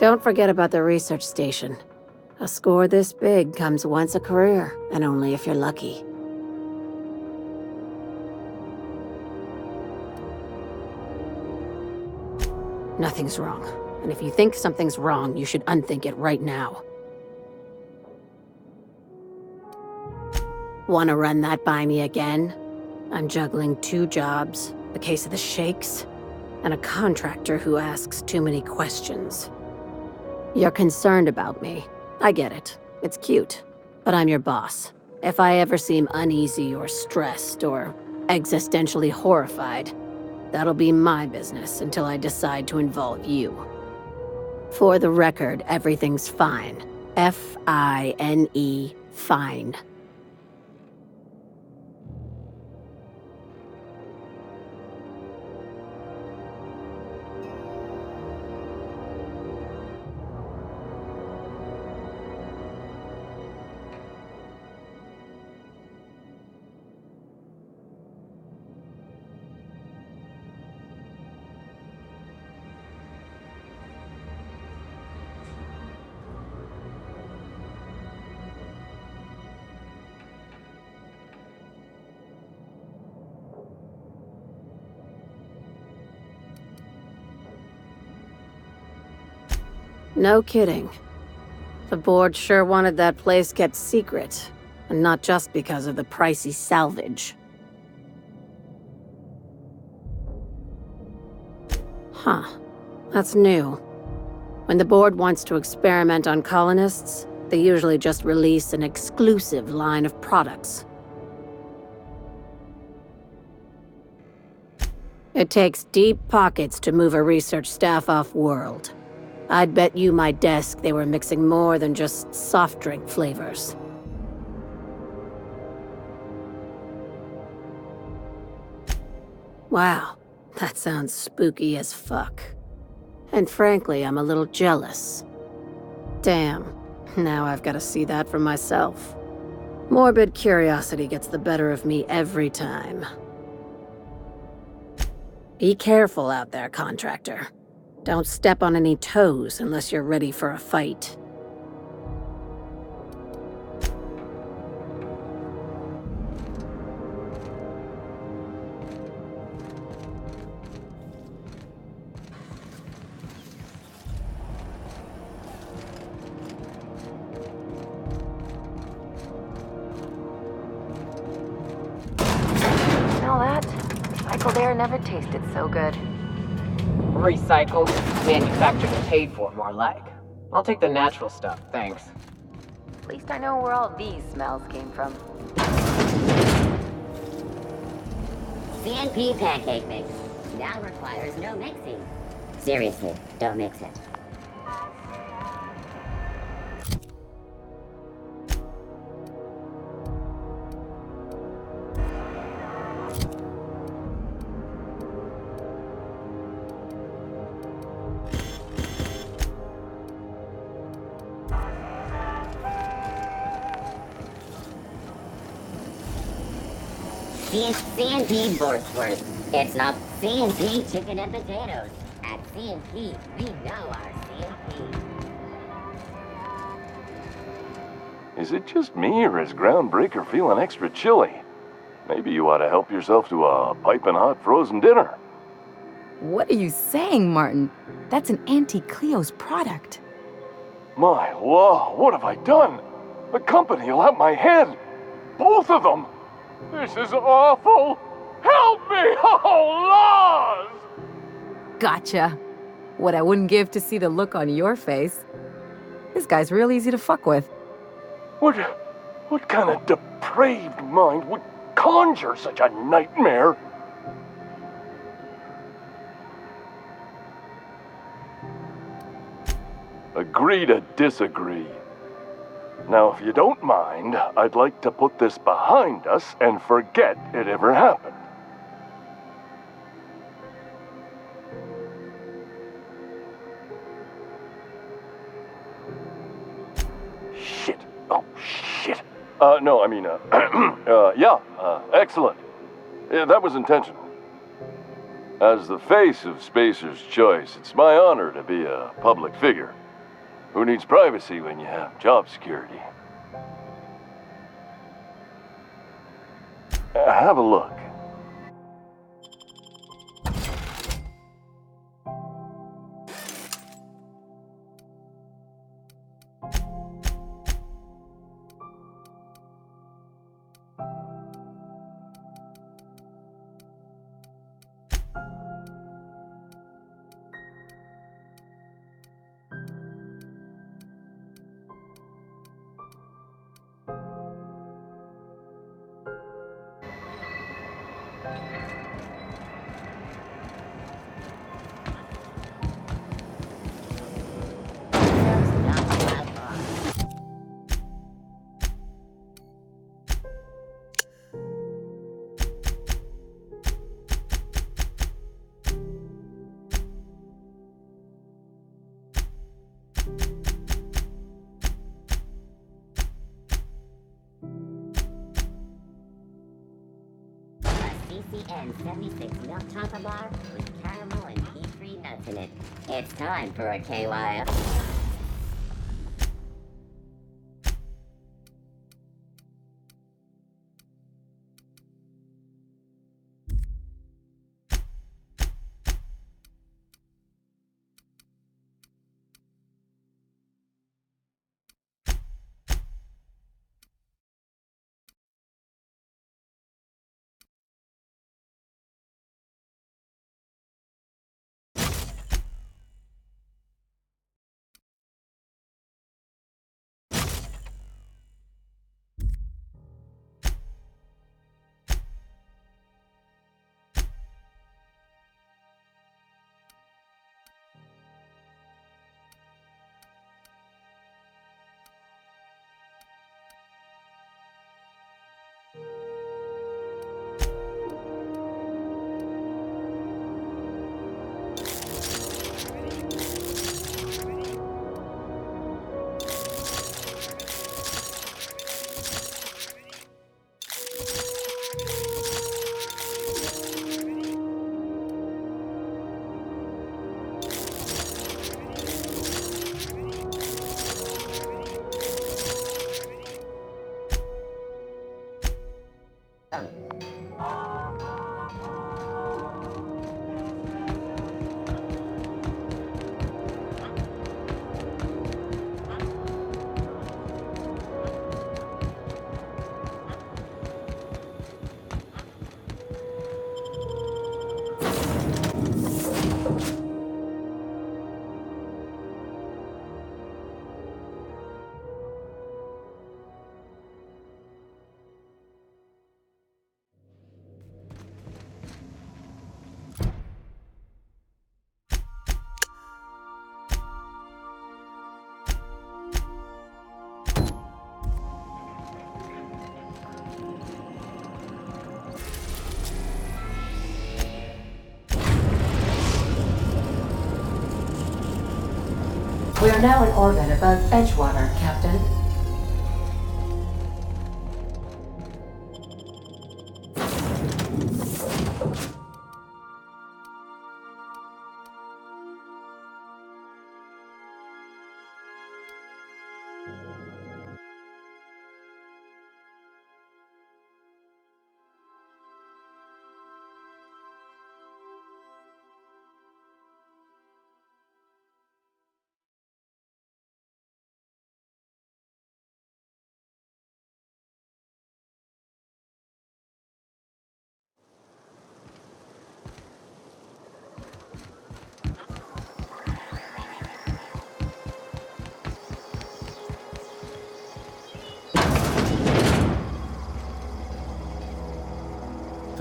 Don't forget about the research station. A score this big comes once a career, and only if you're lucky. Nothing's wrong. And if you think something's wrong, you should unthink it right now. Wanna run that by me again? I'm juggling 2 jobs, a case of the shakes, and a contractor who asks too many questions. You're concerned about me. I get it. It's cute. But I'm your boss. If I ever seem uneasy or stressed or existentially horrified, that'll be my business until I decide to involve you. For the record, everything's fine. F-I-N-E, fine. No kidding. The board sure wanted that place kept secret, and not just because of the pricey salvage. Huh. That's new. When the board wants to experiment on colonists, they usually just release an exclusive line of products. It takes deep pockets to move a research staff off-world. I'd bet you my desk they were mixing more than just soft drink flavors. Wow, that sounds spooky as fuck. And frankly, I'm a little jealous. Damn, now I've got to see that for myself. Morbid curiosity gets the better of me every time. Be careful out there, contractor. Don't step on any toes unless you're ready for a fight. Smell that? Recycled air never tasted so good. Recycled, manufactured and paid for, more like. I'll take the natural stuff, thanks. At least I know where all these smells came from. CNP pancake mix now requires no mixing. Seriously, don't mix it. CNP Borstworth. It's not CNP chicken and potatoes. At CNP, we know our CNP. Is it just me, or is Groundbreaker feeling extra chilly? Maybe you ought to help yourself to a piping hot frozen dinner. What are you saying, Martin? That's an Auntie Cleo's product. My law, what have I done? The company will have my head. Both of them. This is awful. Help me, oh, laws! Gotcha. What I wouldn't give to see the look on your face. This guy's real easy to fuck with. What kind of depraved mind would conjure such a nightmare? Agree to disagree. Now, if you don't mind, I'd like to put this behind us and forget it ever happened. Shit. Oh, shit. Excellent. Yeah, that was intentional. As the face of Spacer's Choice, it's my honor to be a public figure. Who needs privacy when you have job security? Have a look. CCN 76 milk chocolate bar with caramel and pea-free nuts in it. It's time for a KY. We are now in orbit above Edgewater, Captain.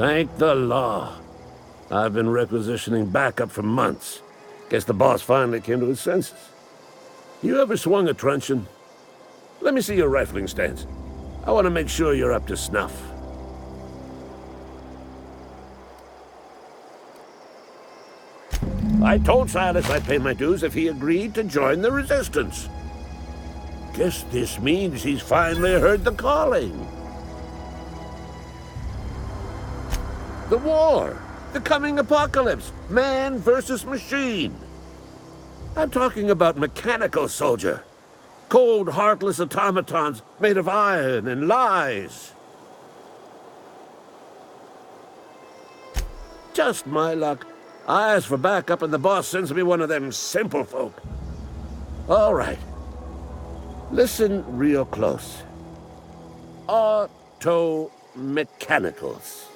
Thank the law. I've been requisitioning backup for months. Guess the boss finally came to his senses. You ever swung a truncheon? Let me see your rifling stance. I want to make sure you're up to snuff. I told Silas I'd pay my dues if he agreed to join the resistance. Guess this means he's finally heard the calling. The war! The coming apocalypse! Man versus machine! I'm talking about mechanical, soldier. Cold, heartless automatons made of iron and lies. Just my luck. I ask for backup and the boss sends me one of them simple folk. All right. Listen real close. Auto-mechanicals.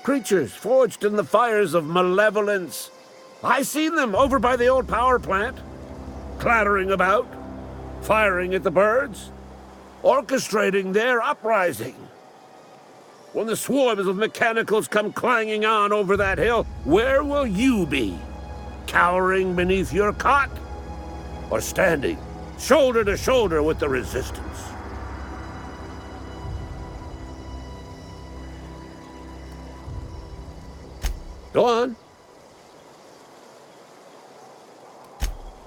Creatures forged in the fires of malevolence. I seen them over by the old power plant, clattering about, firing at the birds, orchestrating their uprising. When the swarms of mechanicals come clanging on over that hill, where will you be? Cowering beneath your cot? Or standing shoulder to shoulder with the resistance? Go on.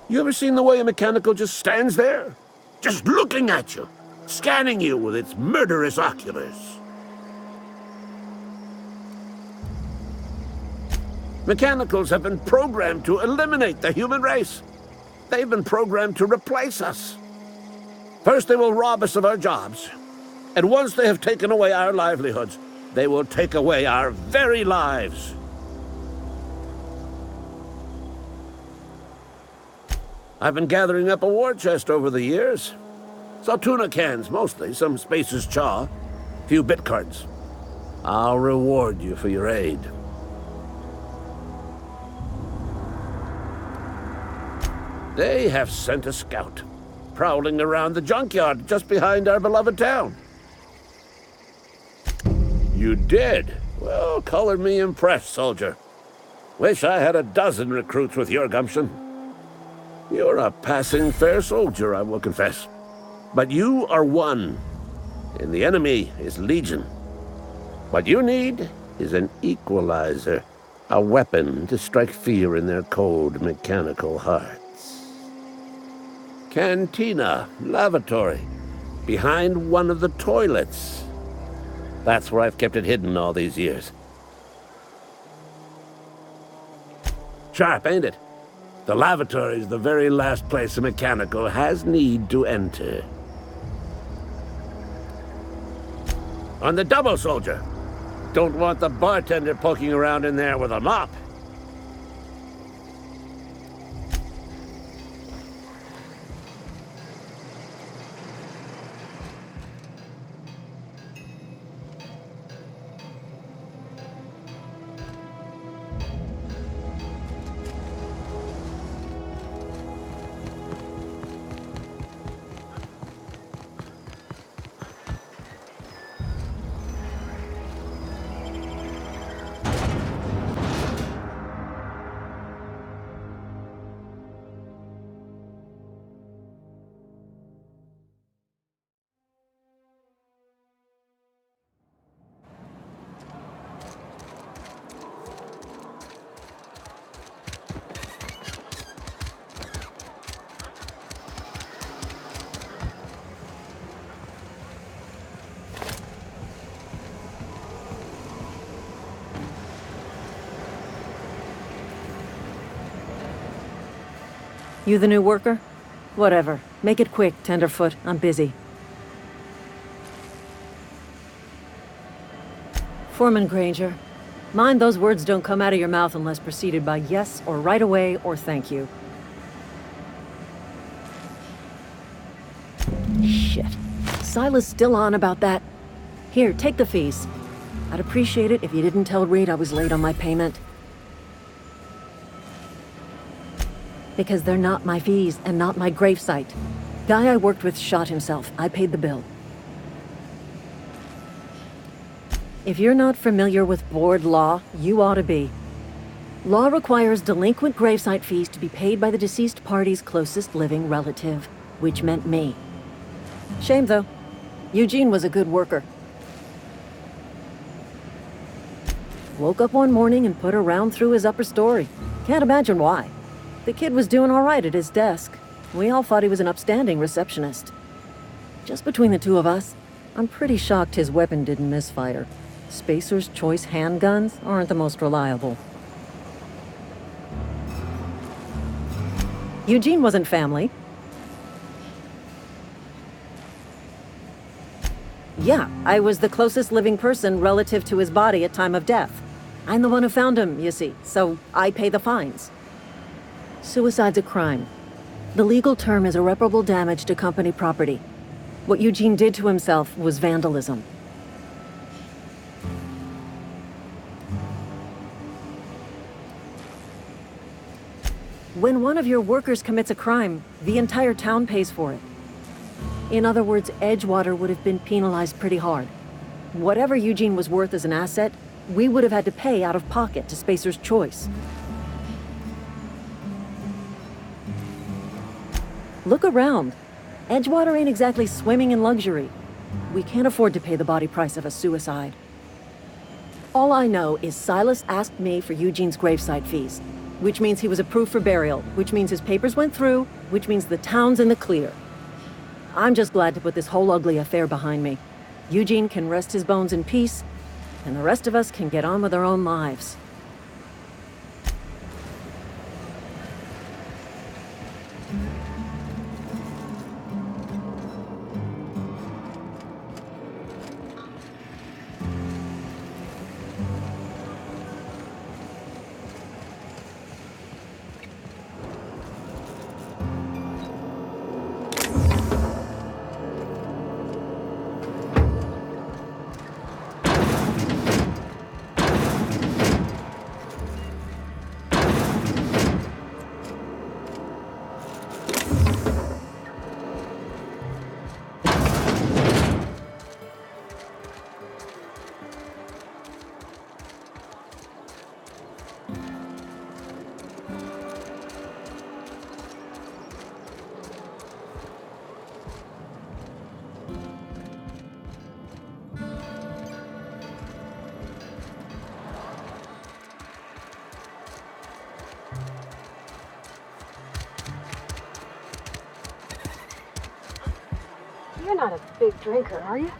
You ever seen the way a mechanical just stands there? Just looking at you, scanning you with its murderous oculars. Mechanicals have been programmed to eliminate the human race. They've been programmed to replace us. First, they will rob us of our jobs. And once they have taken away our livelihoods, they will take away our very lives. I've been gathering up a war chest over the years. Saw tuna cans, mostly, some Spacer's chaw, a few bit cards. I'll reward you for your aid. They have sent a scout, prowling around the junkyard just behind our beloved town. You did? Well, color me impressed, soldier. Wish I had a dozen recruits with your gumption. You're a passing fair soldier, I will confess. But you are one, and the enemy is legion. What you need is an equalizer, a weapon to strike fear in their cold, mechanical hearts. Cantina, lavatory, behind one of the toilets. That's where I've kept it hidden all these years. Sharp, ain't it? The lavatory is the very last place a mechanical has need to enter. On the double, soldier. Don't want the bartender poking around in there with a mop. You the new worker? Whatever. Make it quick, Tenderfoot. I'm busy. Foreman Granger. Mind those words don't come out of your mouth unless preceded by yes or right away or thank you. Shit. Silas still on about that. Here, take the fees. I'd appreciate it if you didn't tell Reed I was late on my payment. Because they're not my fees and not my gravesite. Guy I worked with shot himself. I paid the bill. If you're not familiar with board law, you ought to be. Law requires delinquent gravesite fees to be paid by the deceased party's closest living relative, which meant me. Shame, though. Eugene was a good worker. Woke up one morning and put a round through his upper story. Can't imagine why. The kid was doing all right at his desk. We all thought he was an upstanding receptionist. Just between the two of us, I'm pretty shocked his weapon didn't misfire. Spacer's Choice handguns aren't the most reliable. Eugene wasn't family. Yeah, I was the closest living person relative to his body at time of death. I'm the one who found him, you see, so I pay the fines. Suicide's a crime. The legal term is irreparable damage to company property. What Eugene did to himself was vandalism. When one of your workers commits a crime, the entire town pays for it. In other words, Edgewater would have been penalized pretty hard. Whatever Eugene was worth as an asset, we would have had to pay out of pocket to Spacer's Choice. Look around. Edgewater ain't exactly swimming in luxury. We can't afford to pay the body price of a suicide. All I know is Silas asked me for Eugene's gravesite fees, which means he was approved for burial, which means his papers went through, which means the town's in the clear. I'm just glad to put this whole ugly affair behind me. Eugene can rest his bones in peace, and the rest of us can get on with our own lives. You're not a big drinker, are you?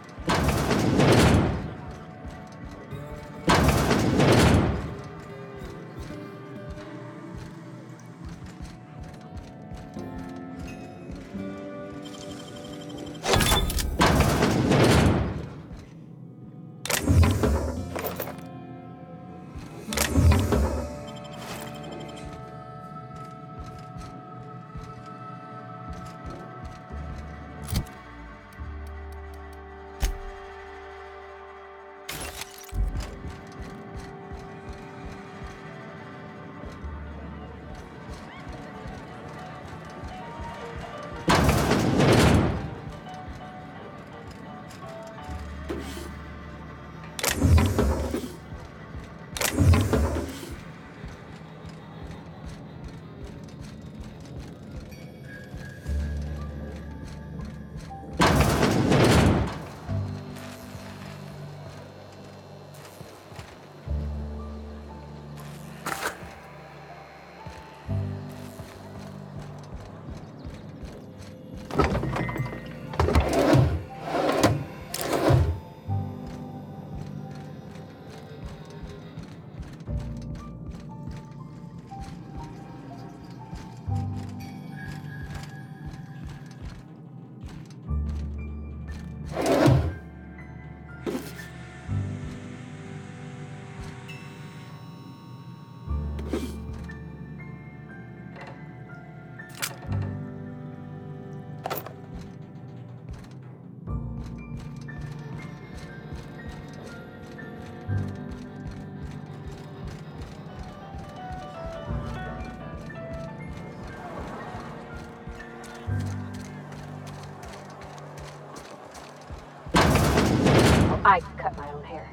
I cut my own hair.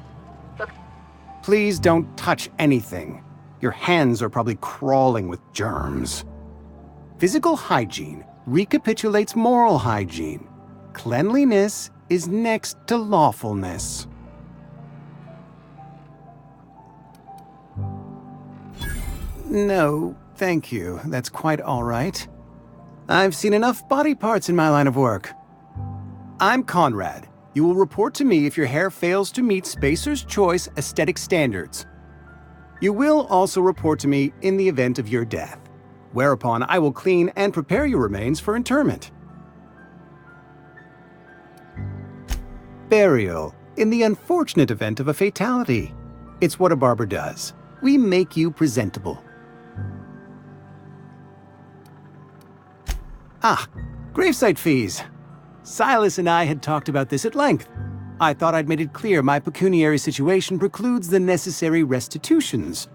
Look. Please don't touch anything. Your hands are probably crawling with germs. Physical hygiene recapitulates moral hygiene. Cleanliness is next to lawfulness. No, thank you. That's quite all right. I've seen enough body parts in my line of work. I'm Conrad. You will report to me if your hair fails to meet Spacer's Choice aesthetic standards. You will also report to me in the event of your death. whereupon I will clean and prepare your remains for interment. Burial, in the unfortunate event of a fatality. It's what a barber does. We make you presentable. Ah, gravesite fees. Silas and I had talked about this at length. I thought I'd made it clear my pecuniary situation precludes the necessary restitutions.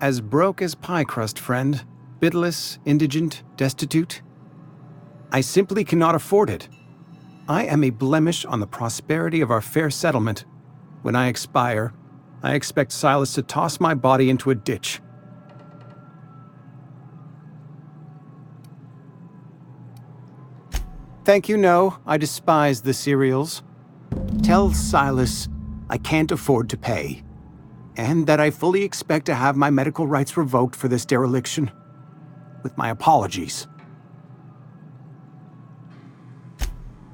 As broke as pie crust, friend. Bidless, indigent, destitute. I simply cannot afford it. I am a blemish on the prosperity of our fair settlement. When I expire, I expect Silas to toss my body into a ditch. Thank you, no. I despise the cereals. Tell Silas I can't afford to pay, and that I fully expect to have my medical rights revoked for this dereliction. With my apologies.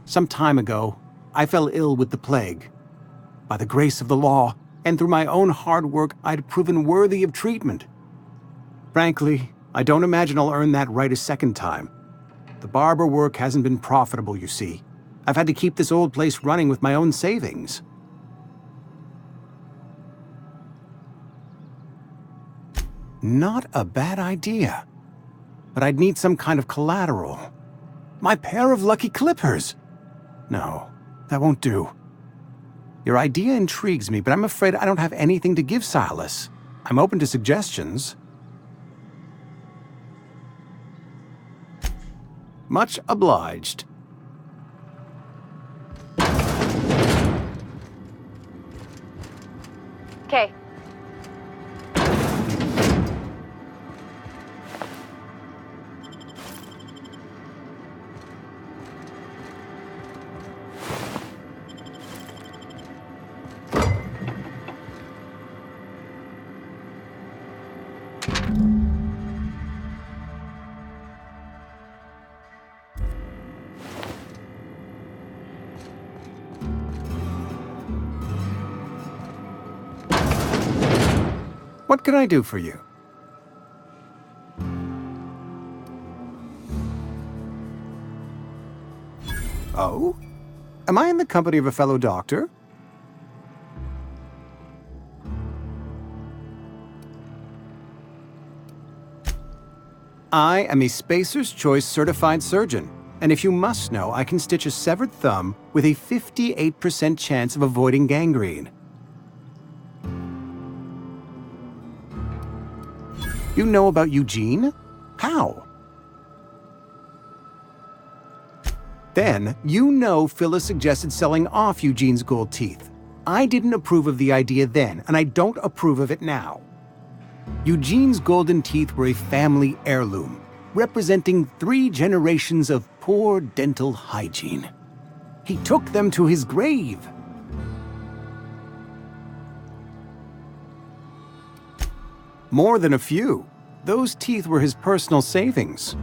Some time ago, I fell ill with the plague. By the grace of the law, and through my own hard work, I'd proven worthy of treatment. Frankly, I don't imagine I'll earn that right a second time. The barber work hasn't been profitable, you see. I've had to keep this old place running with my own savings. Not a bad idea. But I'd need some kind of collateral. My pair of lucky clippers! No, that won't do. Your idea intrigues me, but I'm afraid I don't have anything to give Silas. I'm open to suggestions. Much obliged. Okay. What can I do for you? Oh? Am I in the company of a fellow doctor? I am a Spacer's Choice certified surgeon, and if you must know, I can stitch a severed thumb with a 58% chance of avoiding gangrene. You know about Eugene? How? Then, you know Phyllis suggested selling off Eugene's gold teeth. I didn't approve of the idea then, and I don't approve of it now. Eugene's golden teeth were a family heirloom, representing 3 generations of poor dental hygiene. He took them to his grave. More than a few. Those teeth were his personal savings.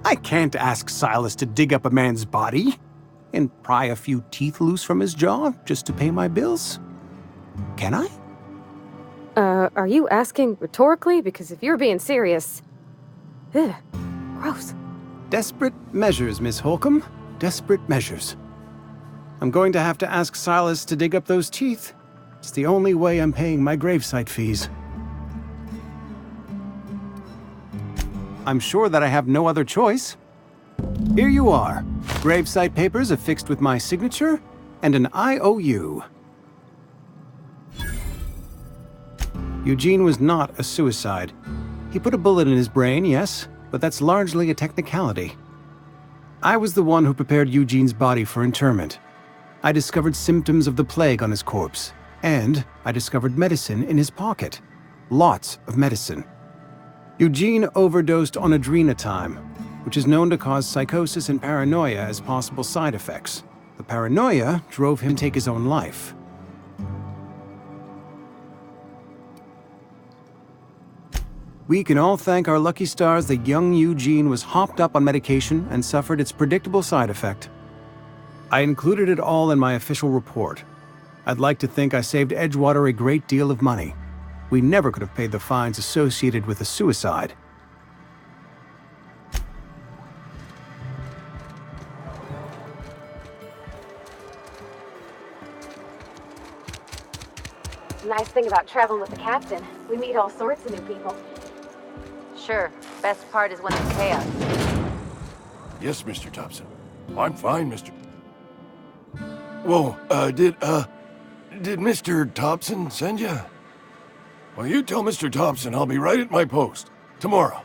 I can't ask Silas to dig up a man's body and pry a few teeth loose from his jaw just to pay my bills. Can I? Are you asking rhetorically? Because if you're being serious... Ugh, gross. Desperate measures, Miss Holcomb. Desperate measures. I'm going to have to ask Silas to dig up those teeth. It's the only way I'm paying my gravesite fees. I'm sure that I have no other choice. Here you are. Gravesite papers affixed with my signature and an IOU. Eugene was not a suicide. He put a bullet in his brain, yes, but that's largely a technicality. I was the one who prepared Eugene's body for interment. I discovered symptoms of the plague on his corpse, and I discovered medicine in his pocket. Lots of medicine. Eugene overdosed on adrenatime, which is known to cause psychosis and paranoia as possible side effects. The paranoia drove him to take his own life. We can all thank our lucky stars that young Eugene was hopped up on medication and suffered its predictable side effect. I included it all in my official report. I'd like to think I saved Edgewater a great deal of money. We never could have paid the fines associated with the suicide. Nice thing about traveling with the captain. We meet all sorts of new people. Sure, best part is when it's chaos. Yes, Mr. Thompson. I'm fine, Mr. Whoa, did Mr. Thompson send you? Well, you tell Mr. Thompson I'll be right at my post. Tomorrow.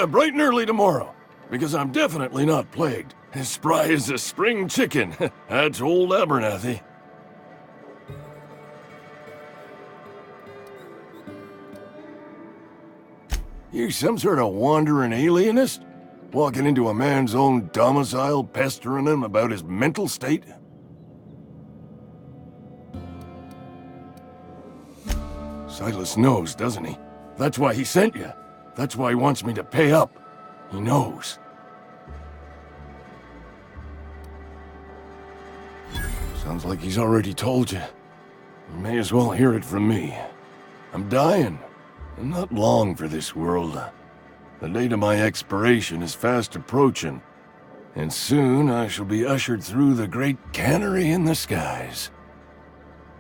Bright and early tomorrow. Because I'm definitely not plagued. As spry as a spring chicken. That's old Abernathy. You some sort of wandering alienist? Walking into a man's own domicile, pestering him about his mental state? Silas knows, doesn't he? That's why he sent you. That's why he wants me to pay up. He knows. Sounds like he's already told you. You may as well hear it from me. I'm dying. I'm not long for this world. The date of my expiration is fast approaching, and soon I shall be ushered through the great cannery in the skies.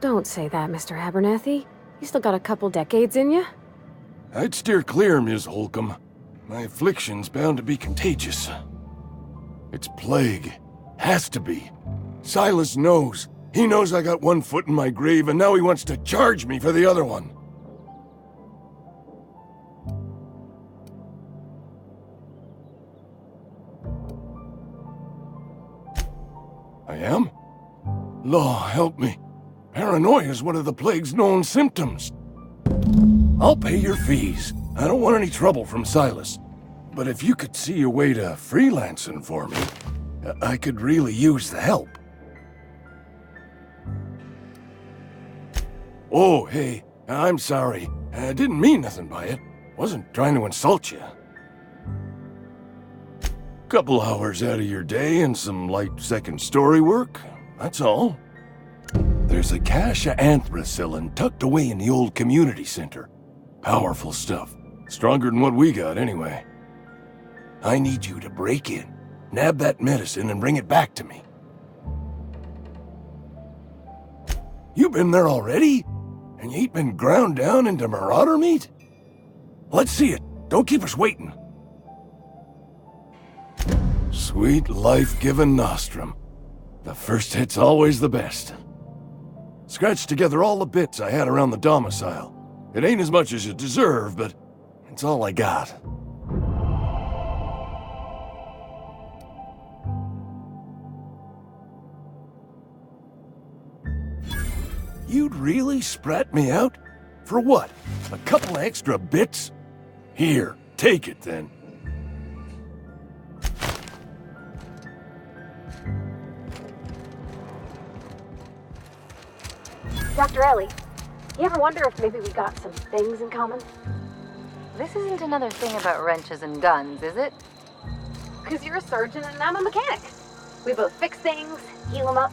Don't say that, Mr. Abernathy. You still got a couple decades in you. I'd steer clear, Ms. Holcomb. My affliction's bound to be contagious. It's plague. Has to be. Silas knows. He knows I got one foot in my grave, and now he wants to charge me for the other one. I am? Law, help me. Paranoia is one of the plague's known symptoms. I'll pay your fees. I don't want any trouble from Silas. But if you could see a way to freelancing for me, I could really use the help. Oh, hey, I'm sorry. I didn't mean nothing by it. Wasn't trying to insult you. Couple hours out of your day and some light second-story work, that's all. There's a cache of anthracillin tucked away in the old community center. Powerful stuff. Stronger than what we got, anyway. I need you to break in, nab that medicine, and bring it back to me. You been there already? And you ain't been ground down into marauder meat? Let's see it. Don't keep us waiting. Sweet life-giving nostrum. The first hit's always the best. Scratched together all the bits I had around the domicile. It ain't as much as you deserve, but it's all I got. You'd really sprat me out? For what? A couple of extra bits? Here, take it then. Dr. Ellie, you ever wonder if maybe we got some things in common? This isn't another thing about wrenches and guns, is it? Because you're a surgeon and I'm a mechanic. We both fix things, heal them up.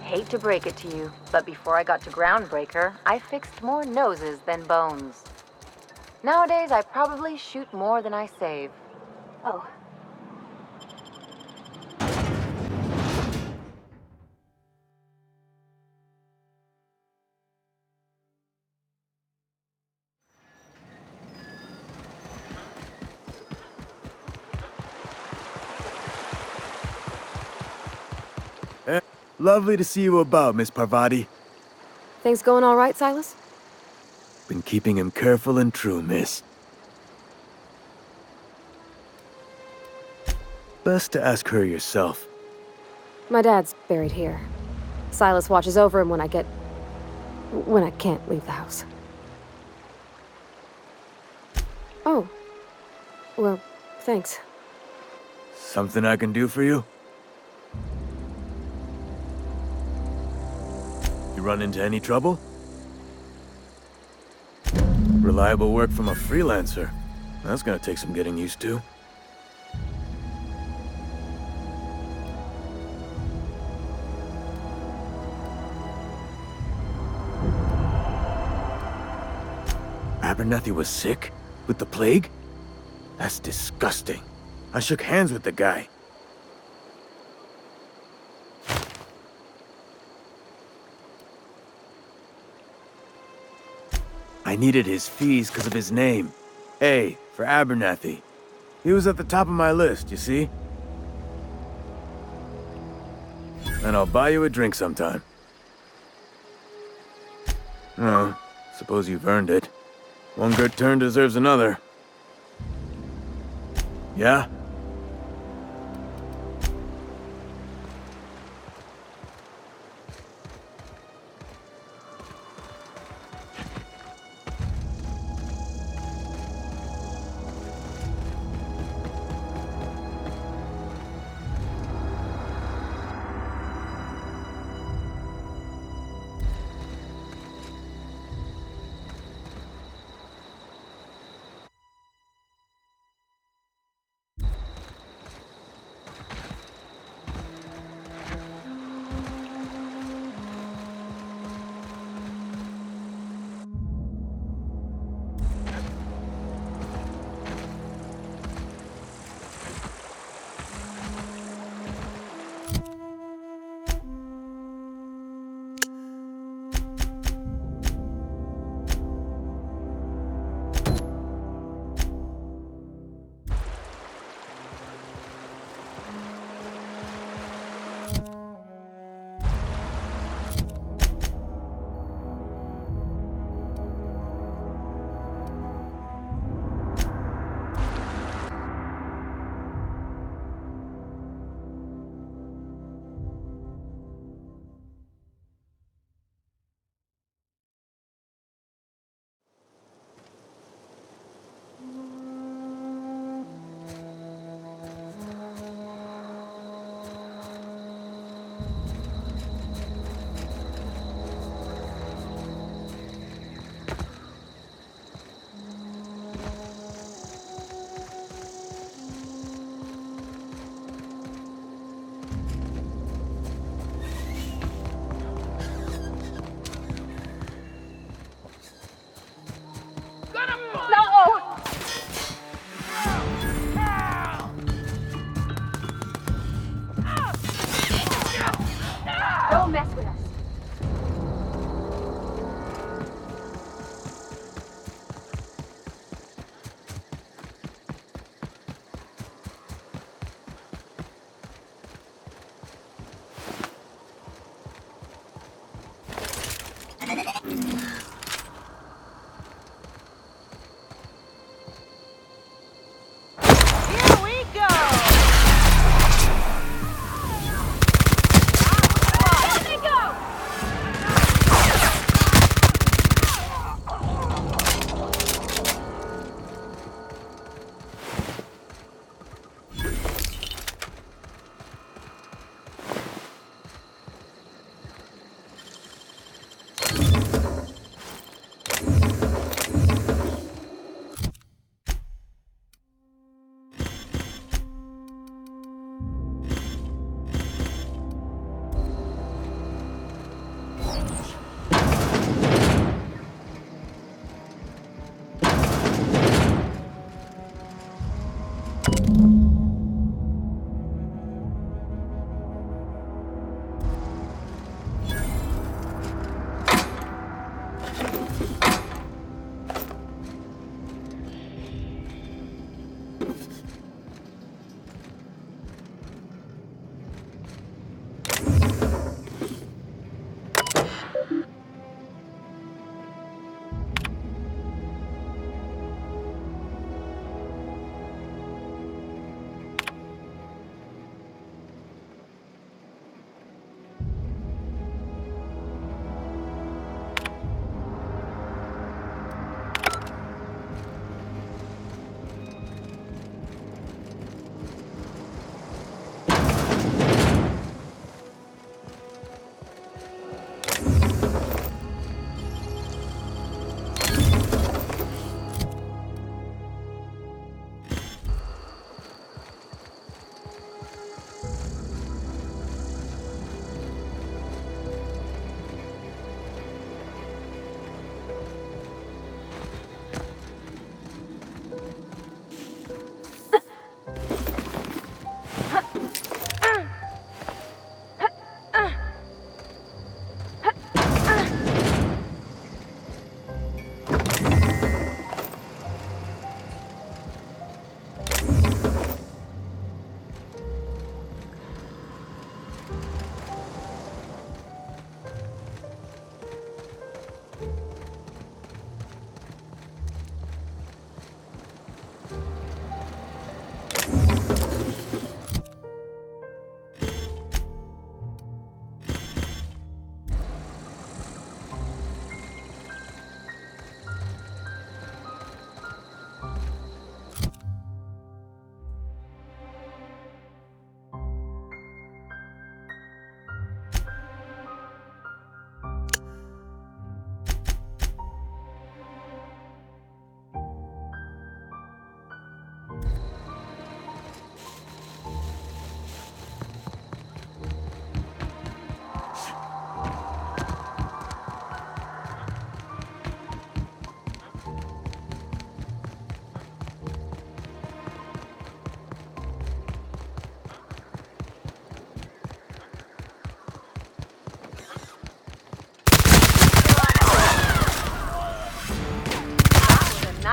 Hate to break it to you, but before I got to Groundbreaker, I fixed more noses than bones. Nowadays, I probably shoot more than I save. Oh. Lovely to see you about, Miss Parvati. Things going all right, Silas? Been keeping him careful and true, miss. Best to ask her yourself. My dad's buried here. Silas watches over him when I can't leave the house. Oh. Well, thanks. Something I can do for you? You run into any trouble? Reliable work from a freelancer. That's gonna take some getting used to. Abernathy was sick? With the plague? That's disgusting. I shook hands with the guy. I needed his fees because of his name. A, for Abernathy. He was at the top of my list, you see? And I'll buy you a drink sometime. Oh, suppose you've earned it. One good turn deserves another. Yeah?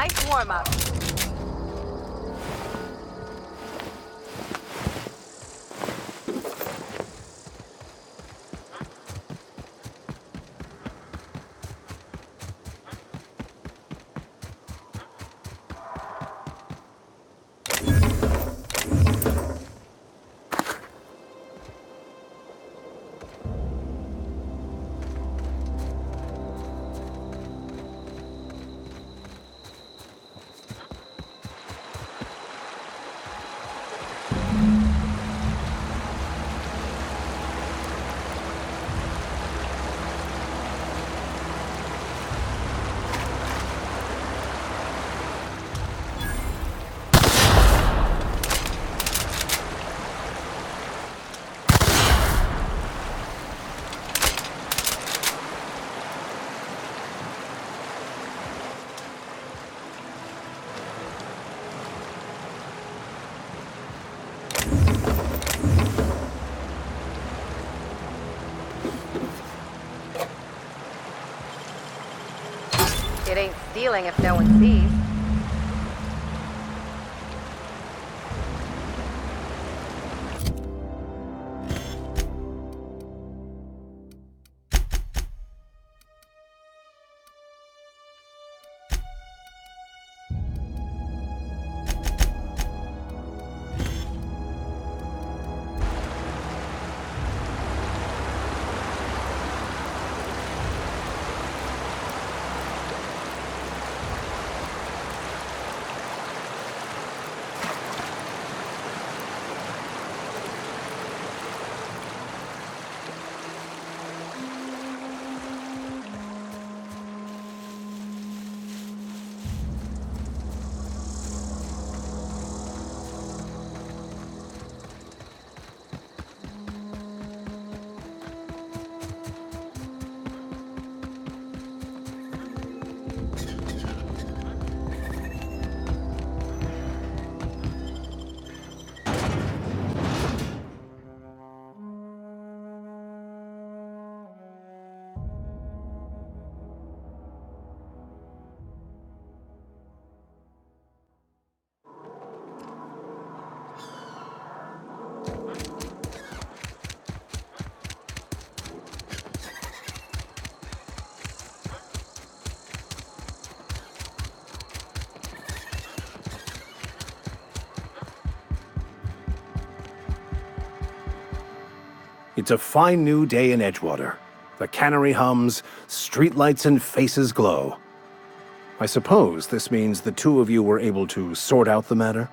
nice warm-up. It ain't stealing if no one sees. It's a fine new day in Edgewater. The cannery hums, streetlights and faces glow. I suppose this means the two of you were able to sort out the matter?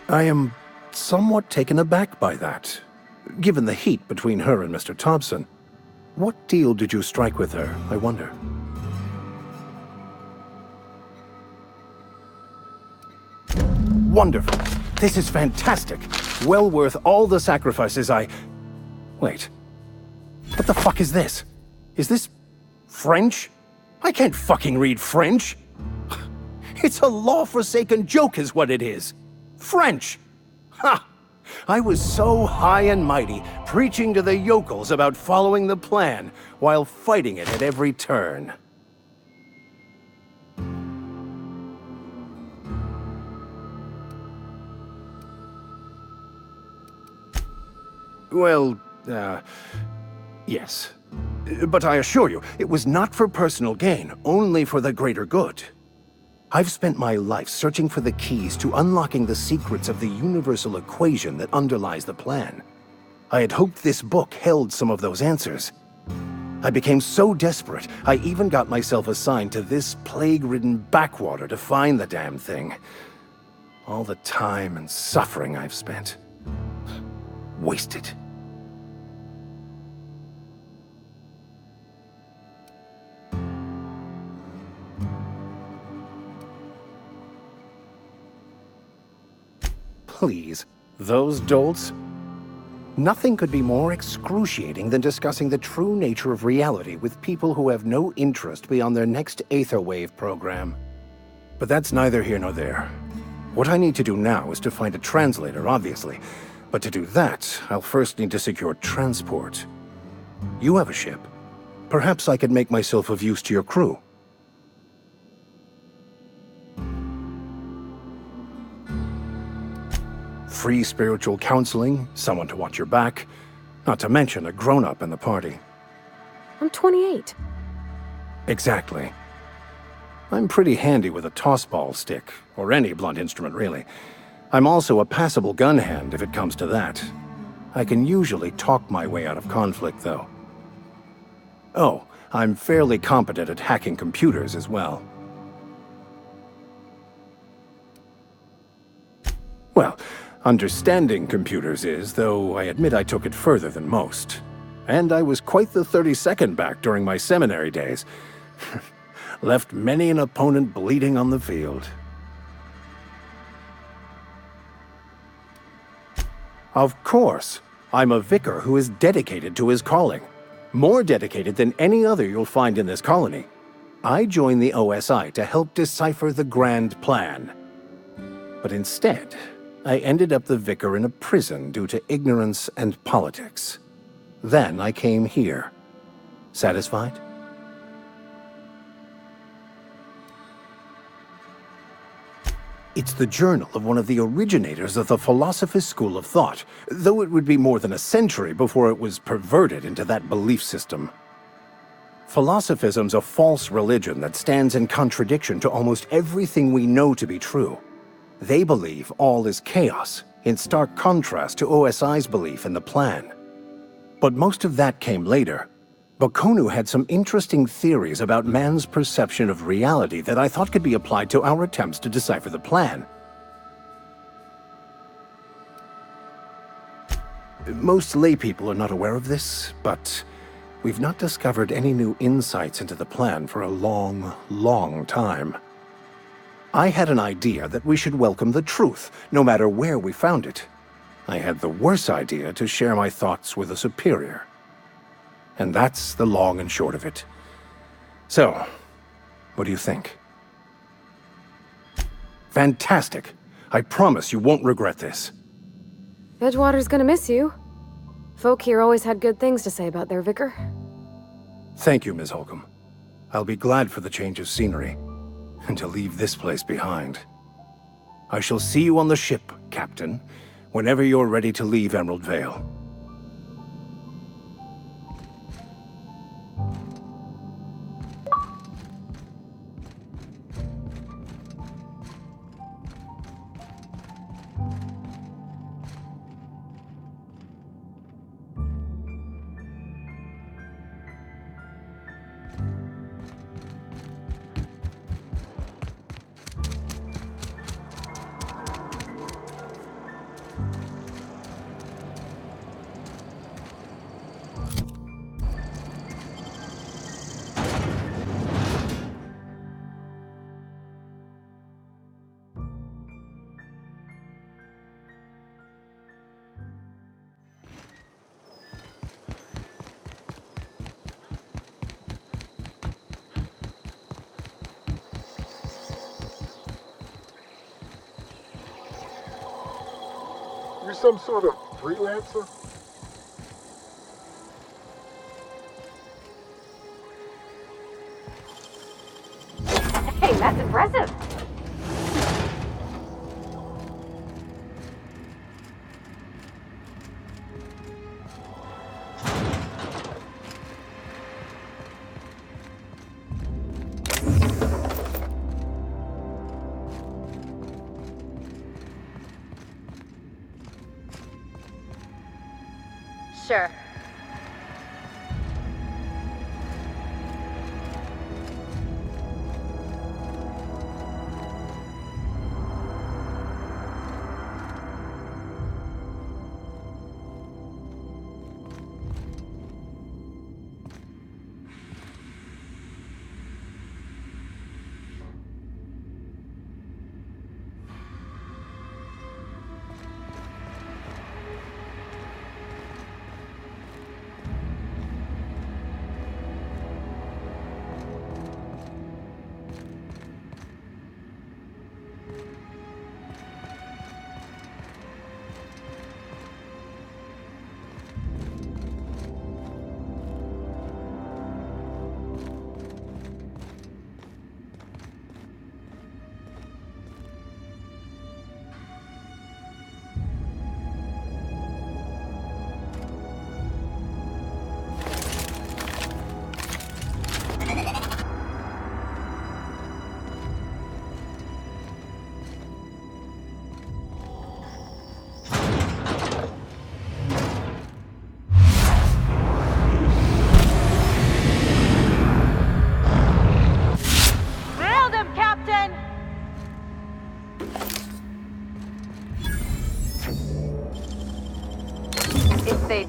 I am somewhat taken aback by that, given the heat between her and Mr. Thompson. What deal did you strike with her, I wonder? Wonderful. This is fantastic. Well worth all the sacrifices Wait. What the fuck is this? Is this French? I can't fucking read French. It's a law-forsaken joke is what it is. French. Ha! I was so high and mighty, preaching to the yokels about following the plan, while fighting it at every turn. Well, yes. But I assure you, it was not for personal gain, only for the greater good. I've spent my life searching for the keys to unlocking the secrets of the universal equation that underlies the plan. I had hoped this book held some of those answers. I became so desperate, I even got myself assigned to this plague-ridden backwater to find the damn thing. All the time and suffering I've spent. Wasted. Please, those dolts? Nothing could be more excruciating than discussing the true nature of reality with people who have no interest beyond their next Aetherwave program. But that's neither here nor there. What I need to do now is to find a translator, obviously. But to do that, I'll first need to secure transport. You have a ship. Perhaps I could make myself of use to your crew. Free spiritual counseling, someone to watch your back, not to mention a grown-up in the party. I'm 28. Exactly. I'm pretty handy with a tossball stick, or any blunt instrument, really. I'm also a passable gun hand if it comes to that. I can usually talk my way out of conflict, though. Oh, I'm fairly competent at hacking computers as well. Well, understanding computers is, though I admit I took it further than most. And I was quite the 32nd back during my seminary days. Left many an opponent bleeding on the field. Of course, I'm a vicar who is dedicated to his calling. More dedicated than any other you'll find in this colony. I joined the OSI to help decipher the grand plan. But instead, I ended up the vicar in a prison due to ignorance and politics. Then I came here. Satisfied? It's the journal of one of the originators of the Philosopher's School of Thought, though it would be more than a century before it was perverted into that belief system. Philosophism's a false religion that stands in contradiction to almost everything we know to be true. They believe all is chaos, in stark contrast to OSI's belief in the plan. But most of that came later. Bakonu had some interesting theories about man's perception of reality that I thought could be applied to our attempts to decipher the plan. Most laypeople are not aware of this, but we've not discovered any new insights into the plan for a long, long time. I had an idea that we should welcome the truth, no matter where we found it. I had the worse idea to share my thoughts with a superior. And that's the long and short of it. So, what do you think? Fantastic. I promise you won't regret this. Edgewater's gonna miss you. Folk here always had good things to say about their vicar. Thank you, Ms. Holcomb. I'll be glad for the change of scenery, and to leave this place behind. I shall see you on the ship, Captain, whenever you're ready to leave Emerald Vale. You some sort of freelancer? Hey, that's impressive. Sure.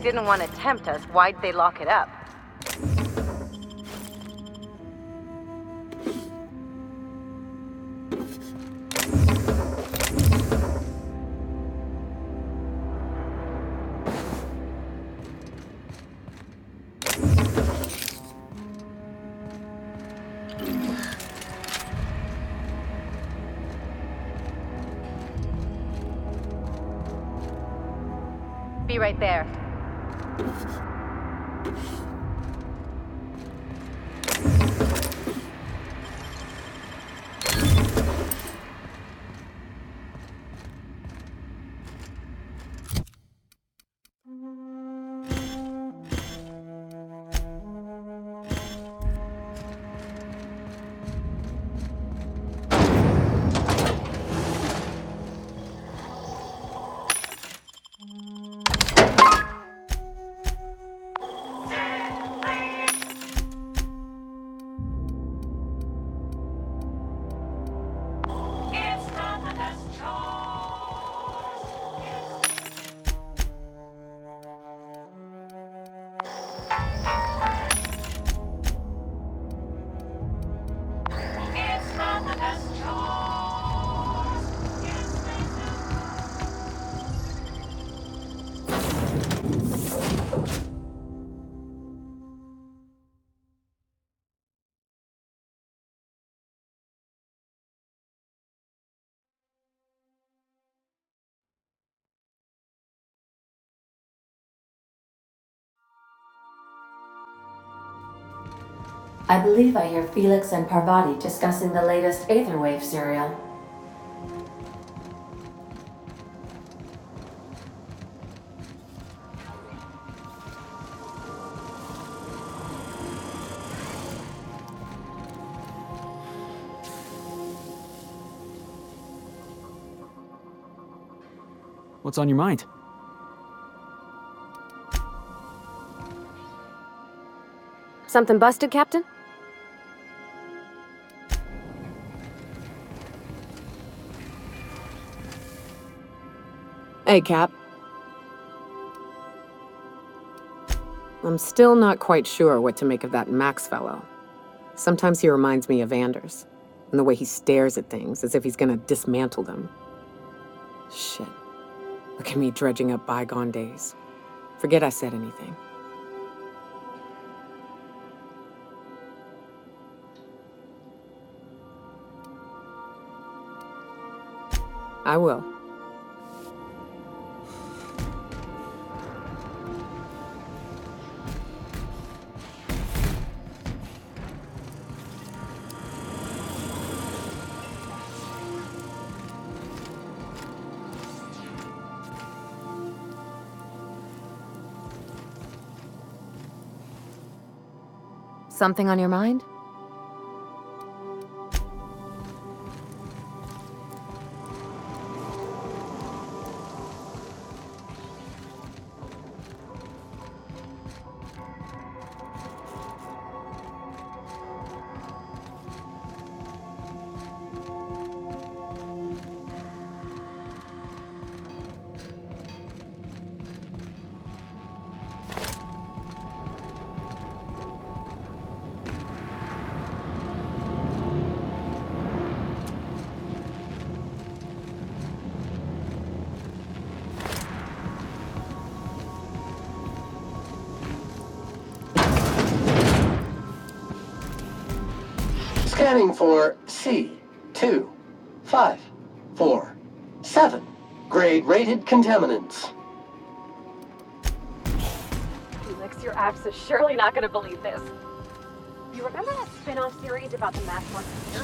didn't want to tempt us, why'd they lock it up? Be right there. I believe I hear Felix and Parvati discussing the latest Aetherwave serial. What's on your mind? Something busted, Captain? Hey, Cap. I'm still not quite sure what to make of that Max fellow. Sometimes he reminds me of Anders, and the way he stares at things as if he's gonna dismantle them. Shit. Look at me dredging up bygone days. Forget I said anything. I will. Something on your mind? Scanning for C2547. Grade rated contaminants. Felix, your apps is surely not gonna believe this. You remember that spin-off series about the mass monster?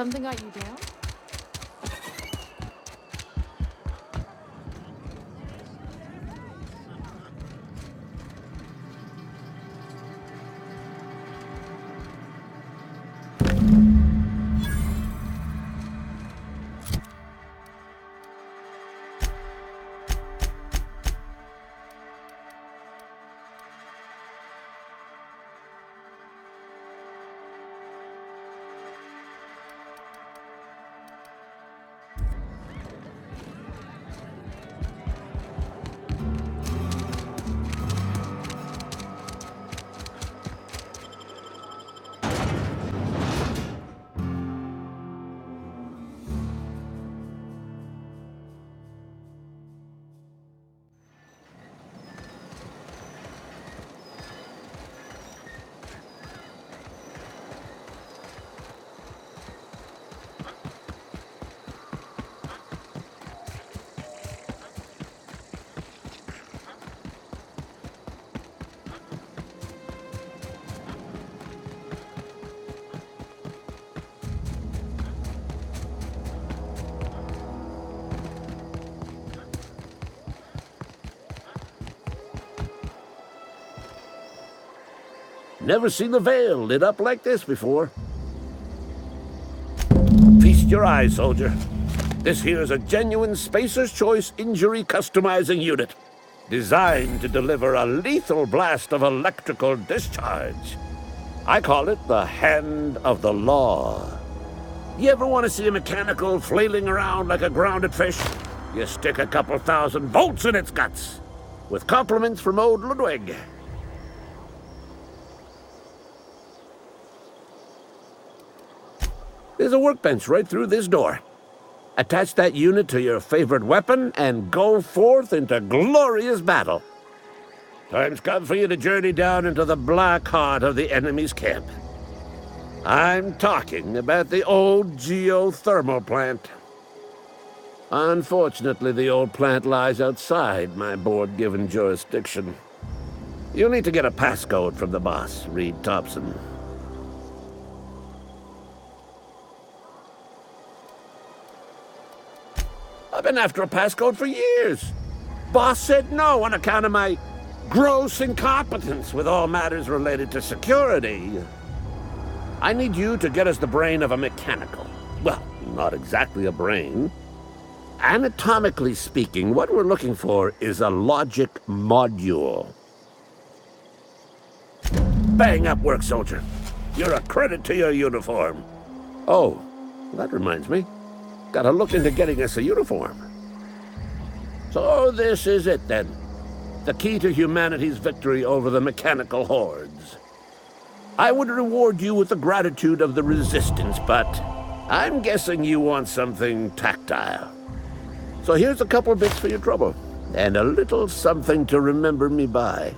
Something got you down? Never seen the Veil lit up like this before. Feast your eyes, soldier. This here's a genuine Spacer's Choice injury customizing unit, designed to deliver a lethal blast of electrical discharge. I call it the Hand of the Law. You ever want to see a mechanical flailing around like a grounded fish? You stick a couple thousand volts in its guts. With compliments from old Ludwig. There's a workbench right through this door. Attach that unit to your favorite weapon and go forth into glorious battle. Time's come for you to journey down into the black heart of the enemy's camp. I'm talking about the old geothermal plant. Unfortunately, the old plant lies outside my board-given jurisdiction. You'll need to get a passcode from the boss, Reed Thompson. I've been after a passcode for years. Boss said no on account of my gross incompetence with all matters related to security. I need you to get us the brain of a mechanical. Well, not exactly a brain. Anatomically speaking, what we're looking for is a logic module. Bang up work, soldier. You're a credit to your uniform. Oh, that reminds me. Gotta look into getting us a uniform. So this is it, then. The key to humanity's victory over the mechanical hordes. I would reward you with the gratitude of the Resistance, but I'm guessing you want something tactile. So here's a couple bits for your trouble, and a little something to remember me by.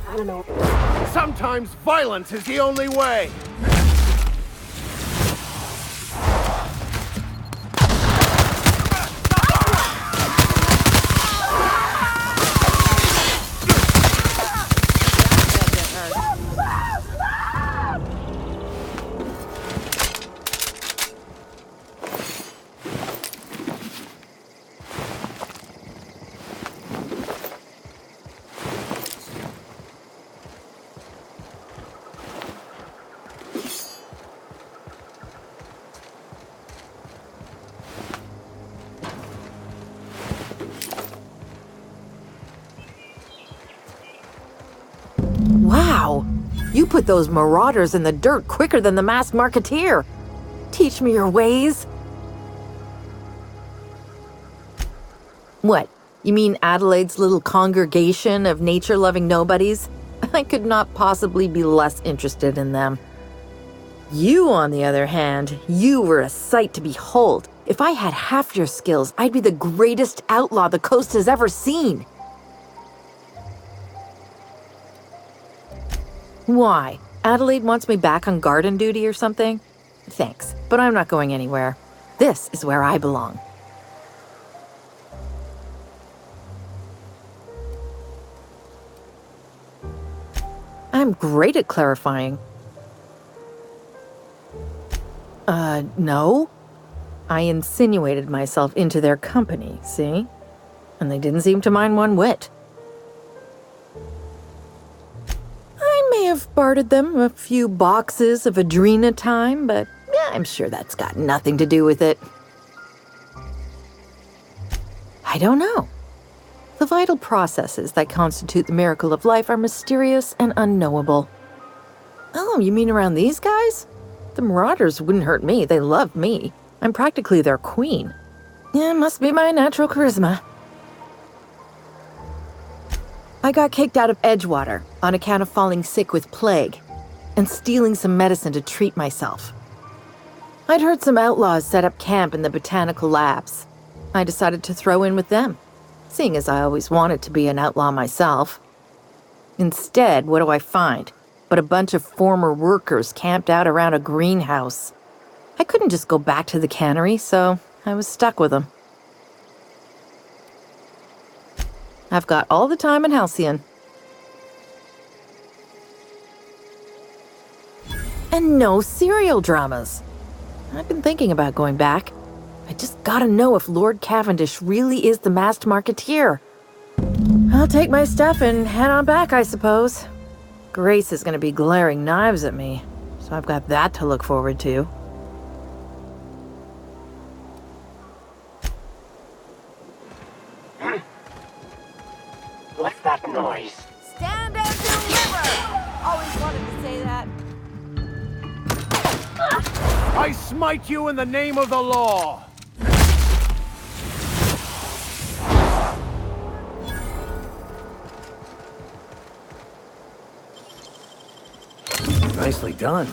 I don't know. Sometimes violence is the only way. Wow! You put those marauders in the dirt quicker than the masked marketeer. Teach me your ways. What? You mean Adelaide's little congregation of nature-loving nobodies? I could not possibly be less interested in them. You, on the other hand, you were a sight to behold. If I had half your skills, I'd be the greatest outlaw the coast has ever seen. Why? Adelaide wants me back on garden duty or something? Thanks, but I'm not going anywhere. This is where I belong. I'm great at clarifying. No. I insinuated myself into their company, see? And they didn't seem to mind one whit. I may have bartered them a few boxes of Adrena time, but yeah, I'm sure that's got nothing to do with it. I don't know. The vital processes that constitute the miracle of life are mysterious and unknowable. Oh, you mean around these guys? The marauders wouldn't hurt me. They love me. I'm practically their queen. Yeah, must be my natural charisma. I got kicked out of Edgewater on account of falling sick with plague and stealing some medicine to treat myself. I'd heard some outlaws set up camp in the botanical labs. I decided to throw in with them, seeing as I always wanted to be an outlaw myself. Instead, what do I find? But a bunch of former workers camped out around a greenhouse. I couldn't just go back to the cannery, so I was stuck with them. I've got all the time in Halcyon. And no serial dramas. I've been thinking about going back. I just gotta know if Lord Cavendish really is the masked marketeer. I'll take my stuff and head on back, I suppose. Grace is gonna be glaring knives at me, so I've got that to look forward to. What's that noise? Stand and deliver! Always wanted to say that. I smite you in the name of the law! Nicely done.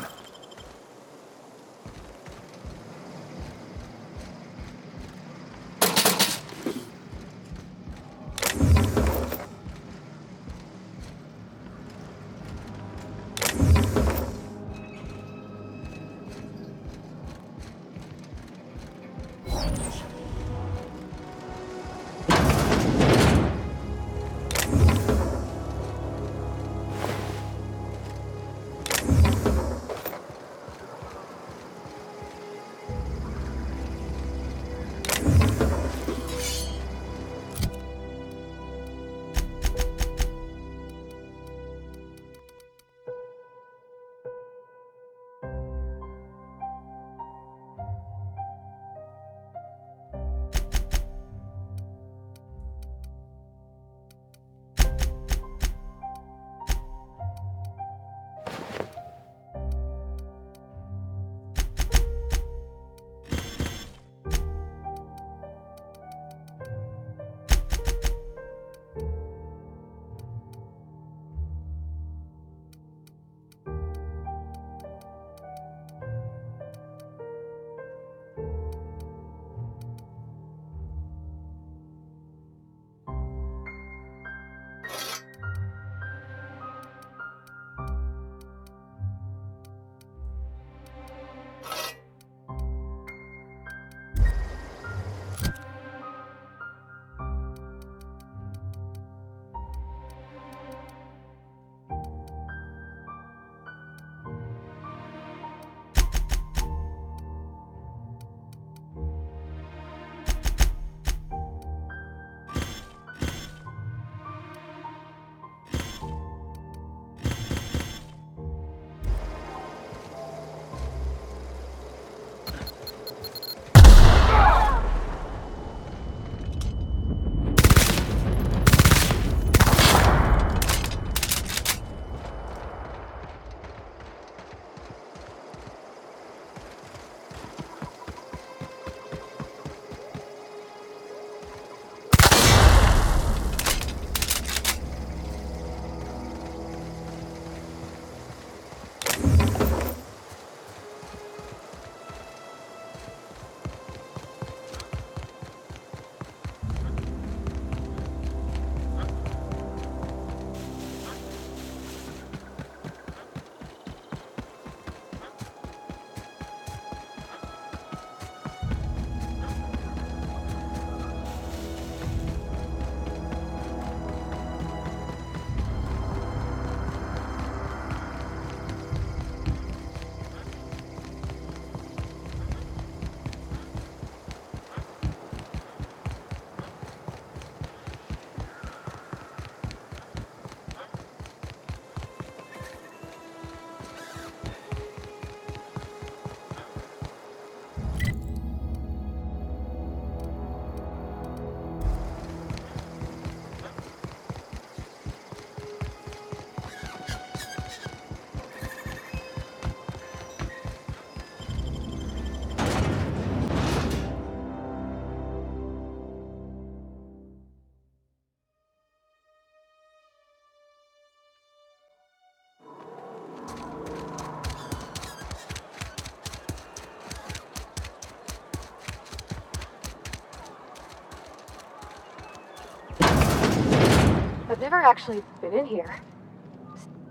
I've never actually been in here.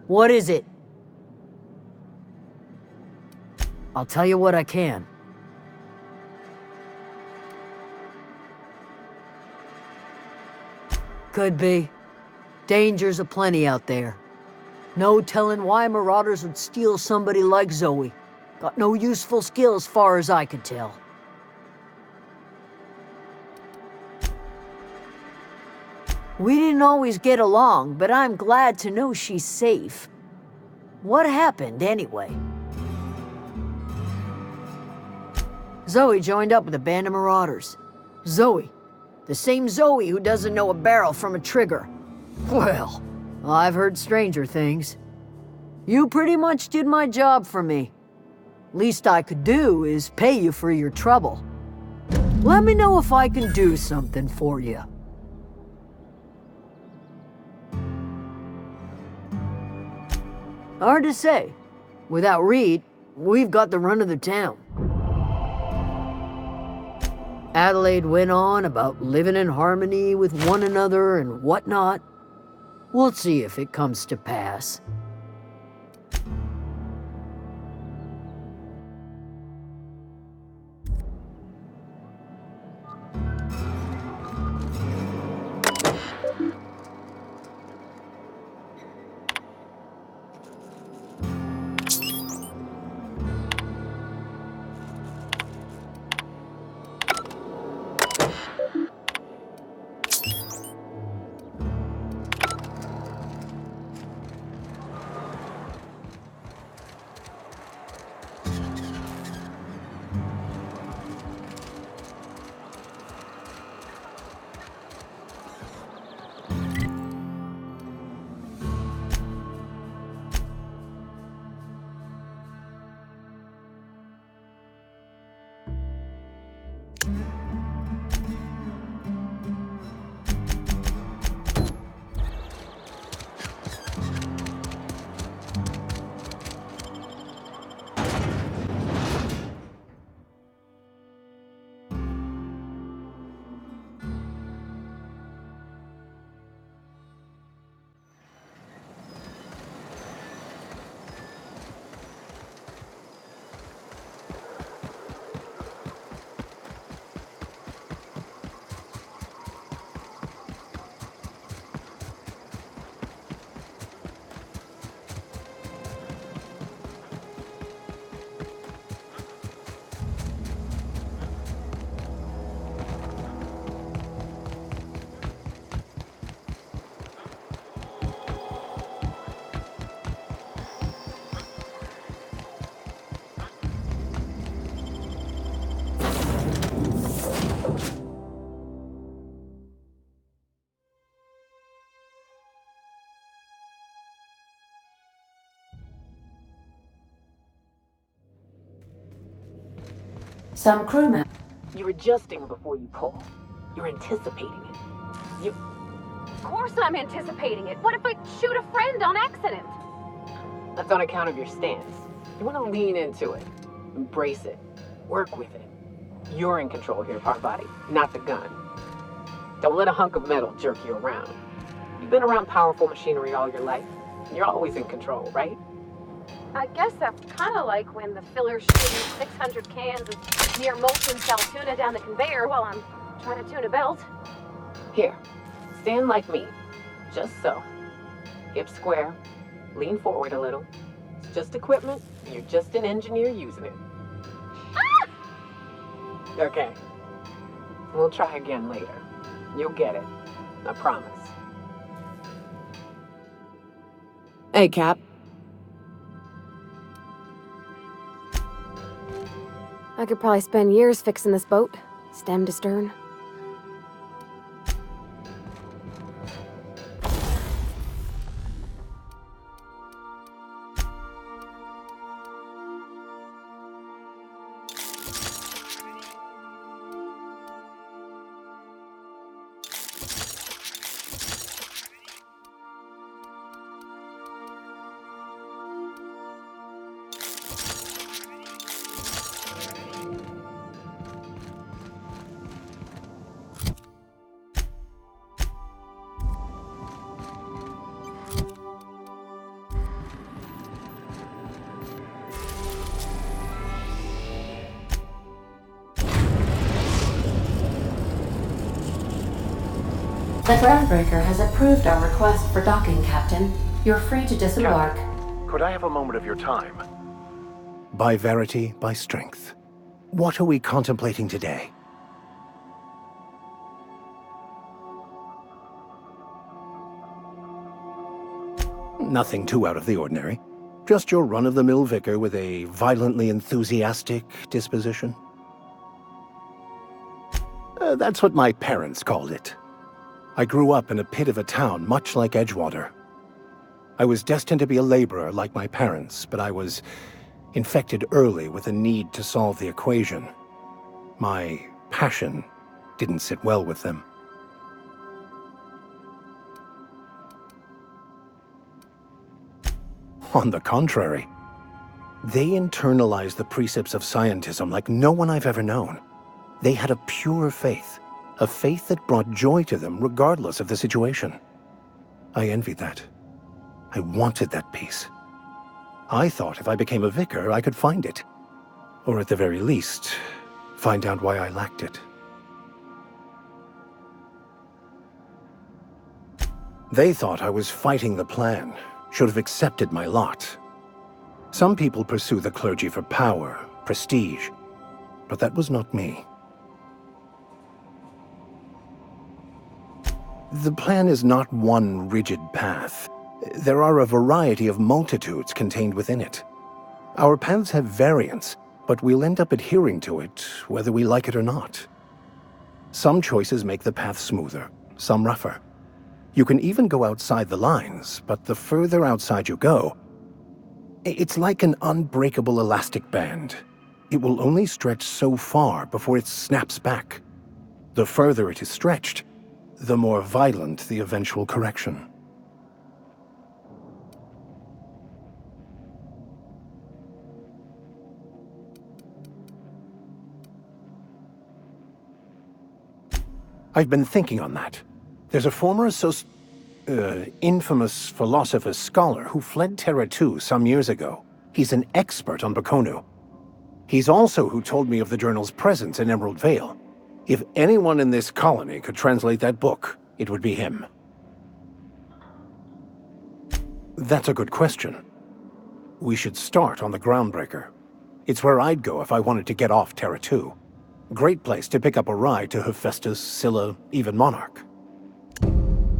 What is it? I'll tell you what I can. Could be. Dangers aplenty out there. No telling why marauders would steal somebody like Zoe. Got no useful skills far as I can tell. We didn't always get along, but I'm glad to know she's safe. What happened, anyway? Zoe joined up with a band of marauders. Zoe. The same Zoe who doesn't know a barrel from a trigger. Well, I've heard stranger things. You pretty much did my job for me. Least I could do is pay you for your trouble. Let me know if I can do something for you. Hard to say. Without Reed, we've got the run of the town. Adelaide went on about living in harmony with one another and whatnot. We'll see if it comes to pass. Some crewmen. You're adjusting before you pull. You're anticipating it. Of course I'm anticipating it. What if I shoot a friend on accident? That's on account of your stance. You want to lean into it. Embrace it. Work with it. You're in control here, Parvati, not the gun. Don't let a hunk of metal jerk you around. You've been around powerful machinery all your life. You're always in control, right? I guess that's kind of like when the filler's shooting 600 cans of near molten cell tuna down the conveyor while I'm trying to tune a belt. Here, stand like me. Just so. Hips square. Lean forward a little. It's just equipment. You're just an engineer using it. Ah! Okay. We'll try again later. You'll get it. I promise. Hey, Cap. I could probably spend years fixing this boat, stem to stern. The groundbreaker has approved our request for docking, Captain. You're free to disembark. Could I have a moment of your time? By verity, by strength. What are we contemplating today? Nothing too out of the ordinary. Just your run-of-the-mill vicar with a violently enthusiastic disposition. That's what my parents called it. I grew up in a pit of a town much like Edgewater. I was destined to be a laborer like my parents, but I was infected early with a need to solve the equation. My passion didn't sit well with them. On the contrary, they internalized the precepts of scientism like no one I've ever known. They had a pure faith, a faith that brought joy to them regardless of the situation. I envied that. I wanted that peace. I thought if I became a vicar, I could find it. Or at the very least, find out why I lacked it. They thought I was fighting the plan, should have accepted my lot. Some people pursue the clergy for power, prestige, but that was not me. The plan is not one rigid path. There are a variety of multitudes contained within it. Our paths have variance, but we'll end up adhering to it, whether we like it or not. Some choices make the path smoother, some rougher. You can even go outside the lines, but the further outside you go, it's like an unbreakable elastic band. It will only stretch so far before it snaps back. The further it is stretched, the more violent the eventual correction. I've been thinking on that. There's a former infamous philosopher scholar who fled Terra 2 some years ago. He's an expert on Bakonu. He's also who told me of the journal's presence in Emerald Vale. If anyone in this colony could translate that book, it would be him. That's a good question. We should start on the Groundbreaker. It's where I'd go if I wanted to get off Terra 2. Great place to pick up a ride to Hephaestus, Scylla, even Monarch.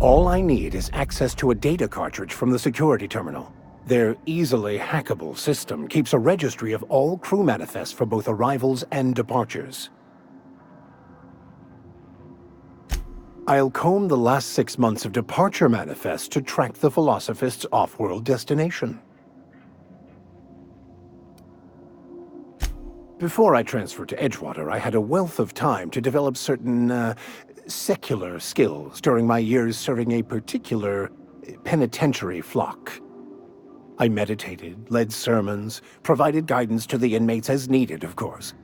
All I need is access to a data cartridge from the security terminal. Their easily hackable system keeps a registry of all crew manifests for both arrivals and departures. I'll comb the last 6 months of departure manifests to track the Philosophist's off-world destination. Before I transferred to Edgewater, I had a wealth of time to develop certain, secular skills during my years serving a particular penitentiary flock. I meditated, led sermons, provided guidance to the inmates as needed, of course.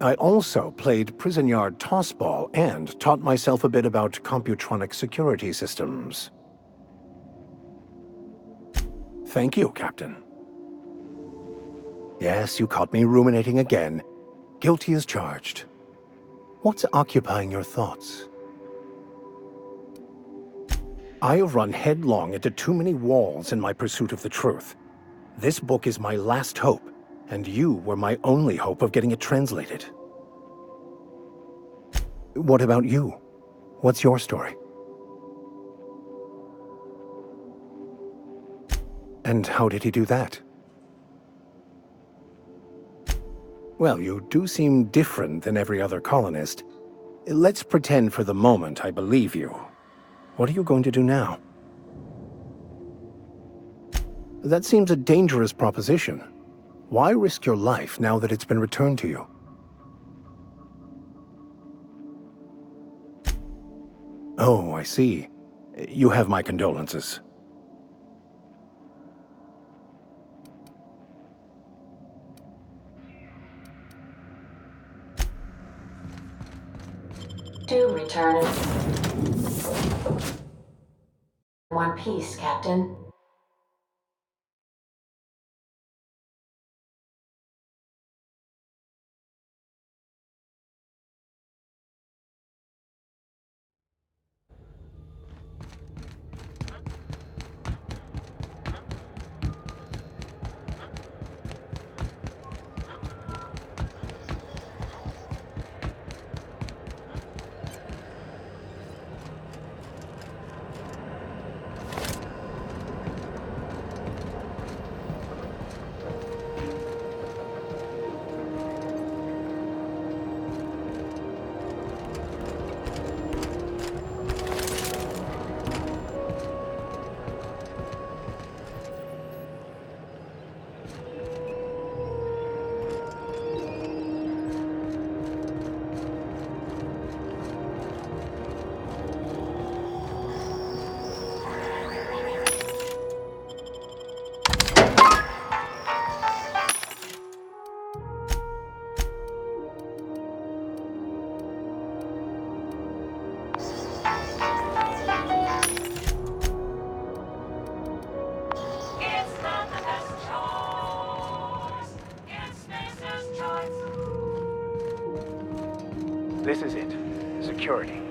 I also played prison yard tossball and taught myself a bit about computronic security systems. Thank you, Captain. Yes, you caught me ruminating again. Guilty as charged. What's occupying your thoughts? I have run headlong into too many walls in my pursuit of the truth. This book is my last hope, and you were my only hope of getting it translated. What about you? What's your story? And how did he do that? Well, you do seem different than every other colonist. Let's pretend for the moment I believe you. What are you going to do now? That seems a dangerous proposition. Why risk your life now that it's been returned to you? Oh, I see. You have my condolences. Do return in one piece, Captain. This is it. Security.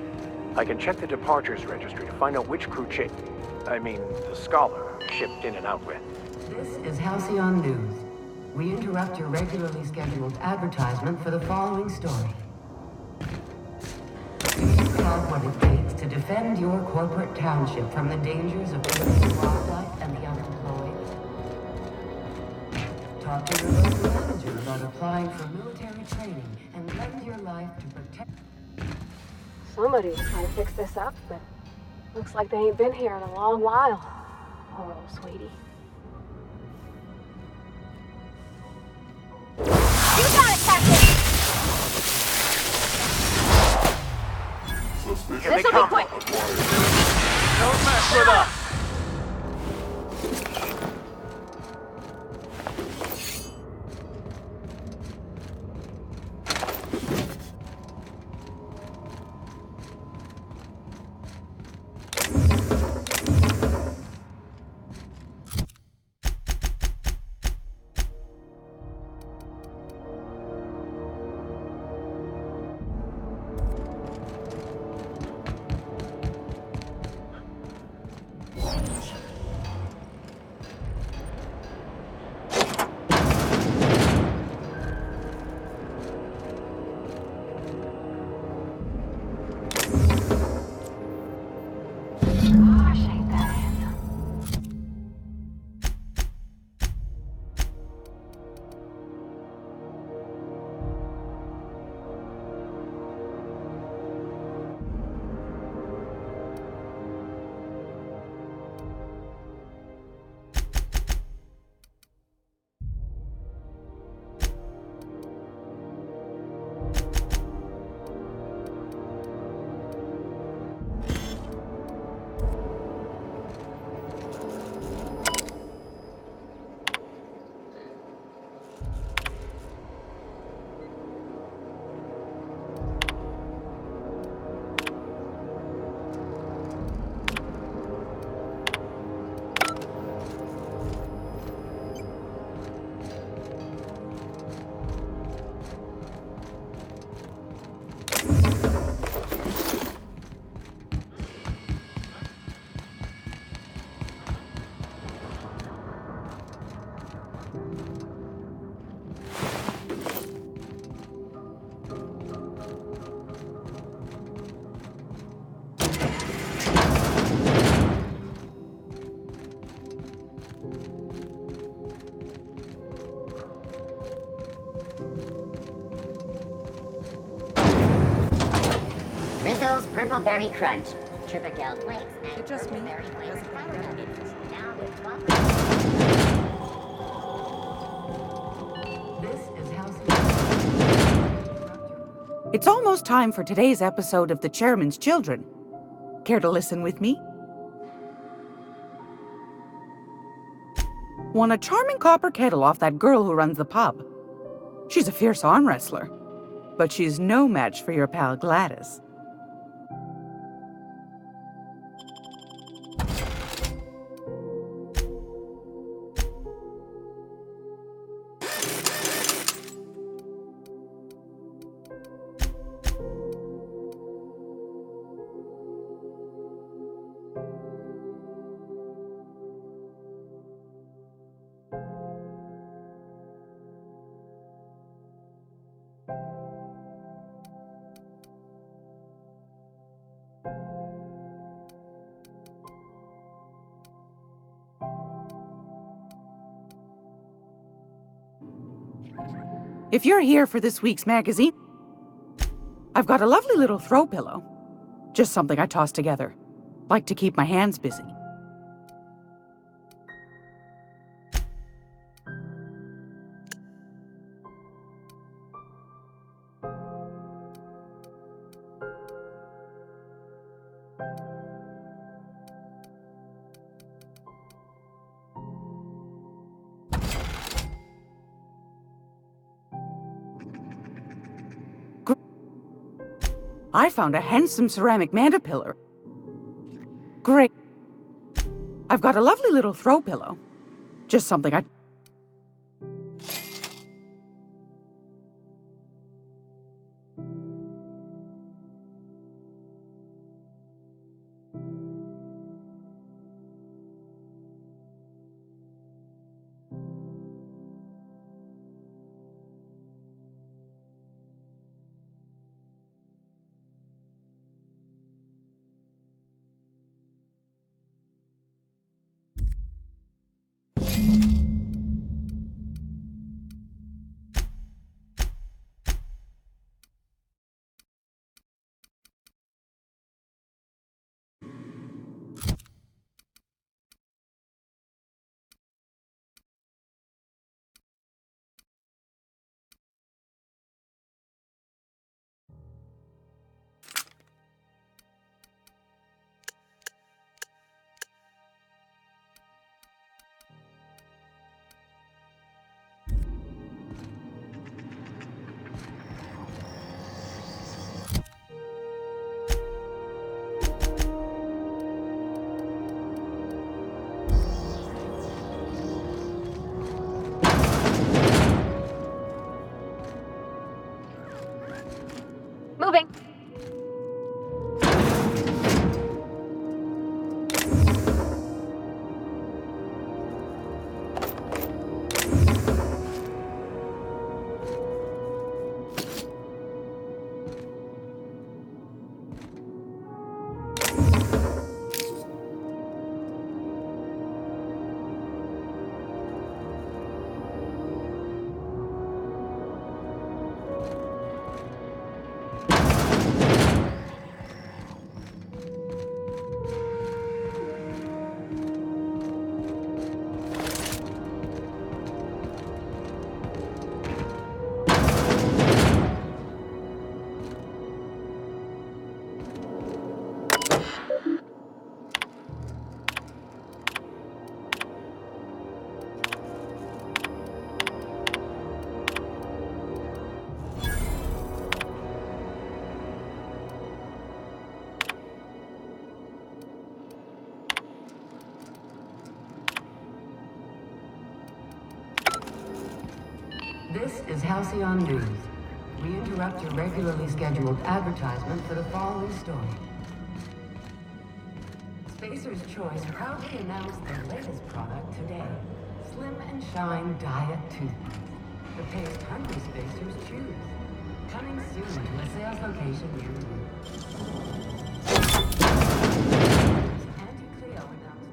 I can check the departures registry to find out which crew the Scholar, shipped in and out with. This is Halcyon News. We interrupt your regularly scheduled advertisement for the following story. Do you have what it takes to defend your corporate township from the dangers of invasive wildlife and the unemployed? Talk to your local manager about applying for military training and lend your life to protect... Somebody's trying to fix this up, but looks like they ain't been here in a long while. Poor old sweetie. You got it, Captain! This'll be quick! Don't mess with us! Rizzo's Purple Berry Crunch. Tripical flakes and It just purple me? berry flakes powder nuggets. Now with This is Halcyon. It's almost time for today's episode of The Chairman's Children. Care to listen with me? Won a charming copper kettle off that girl who runs the pub. She's a fierce arm wrestler, but she's no match for your pal Gladys. If you're here for this week's magazine, I've got a lovely little throw pillow. Just something I toss together. Like to keep my hands busy. I found a handsome ceramic manta pillar. Great. I've got a lovely little throw pillow. Just something I... Moving. This is Halcyon News. We interrupt your regularly scheduled advertisement for the following story. Spacer's Choice proudly announced their latest product today. Slim and Shine Diet Toothpaste. The paste hungry spacers choose. Coming soon to a sales location near you. Anti-Cleo announced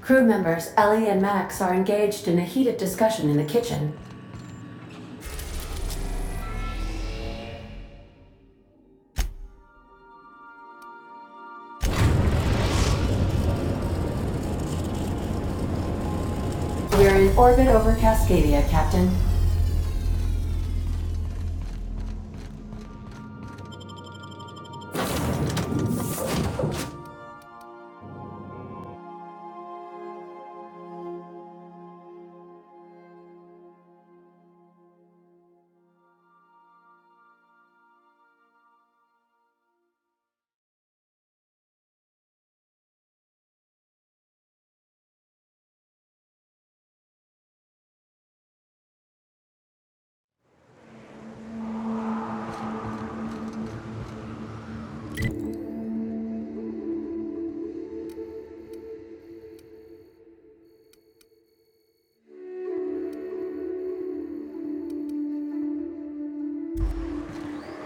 Crew members Ellie and Max are engaged in a heated discussion in the kitchen. We're in orbit over Cascadia, Captain.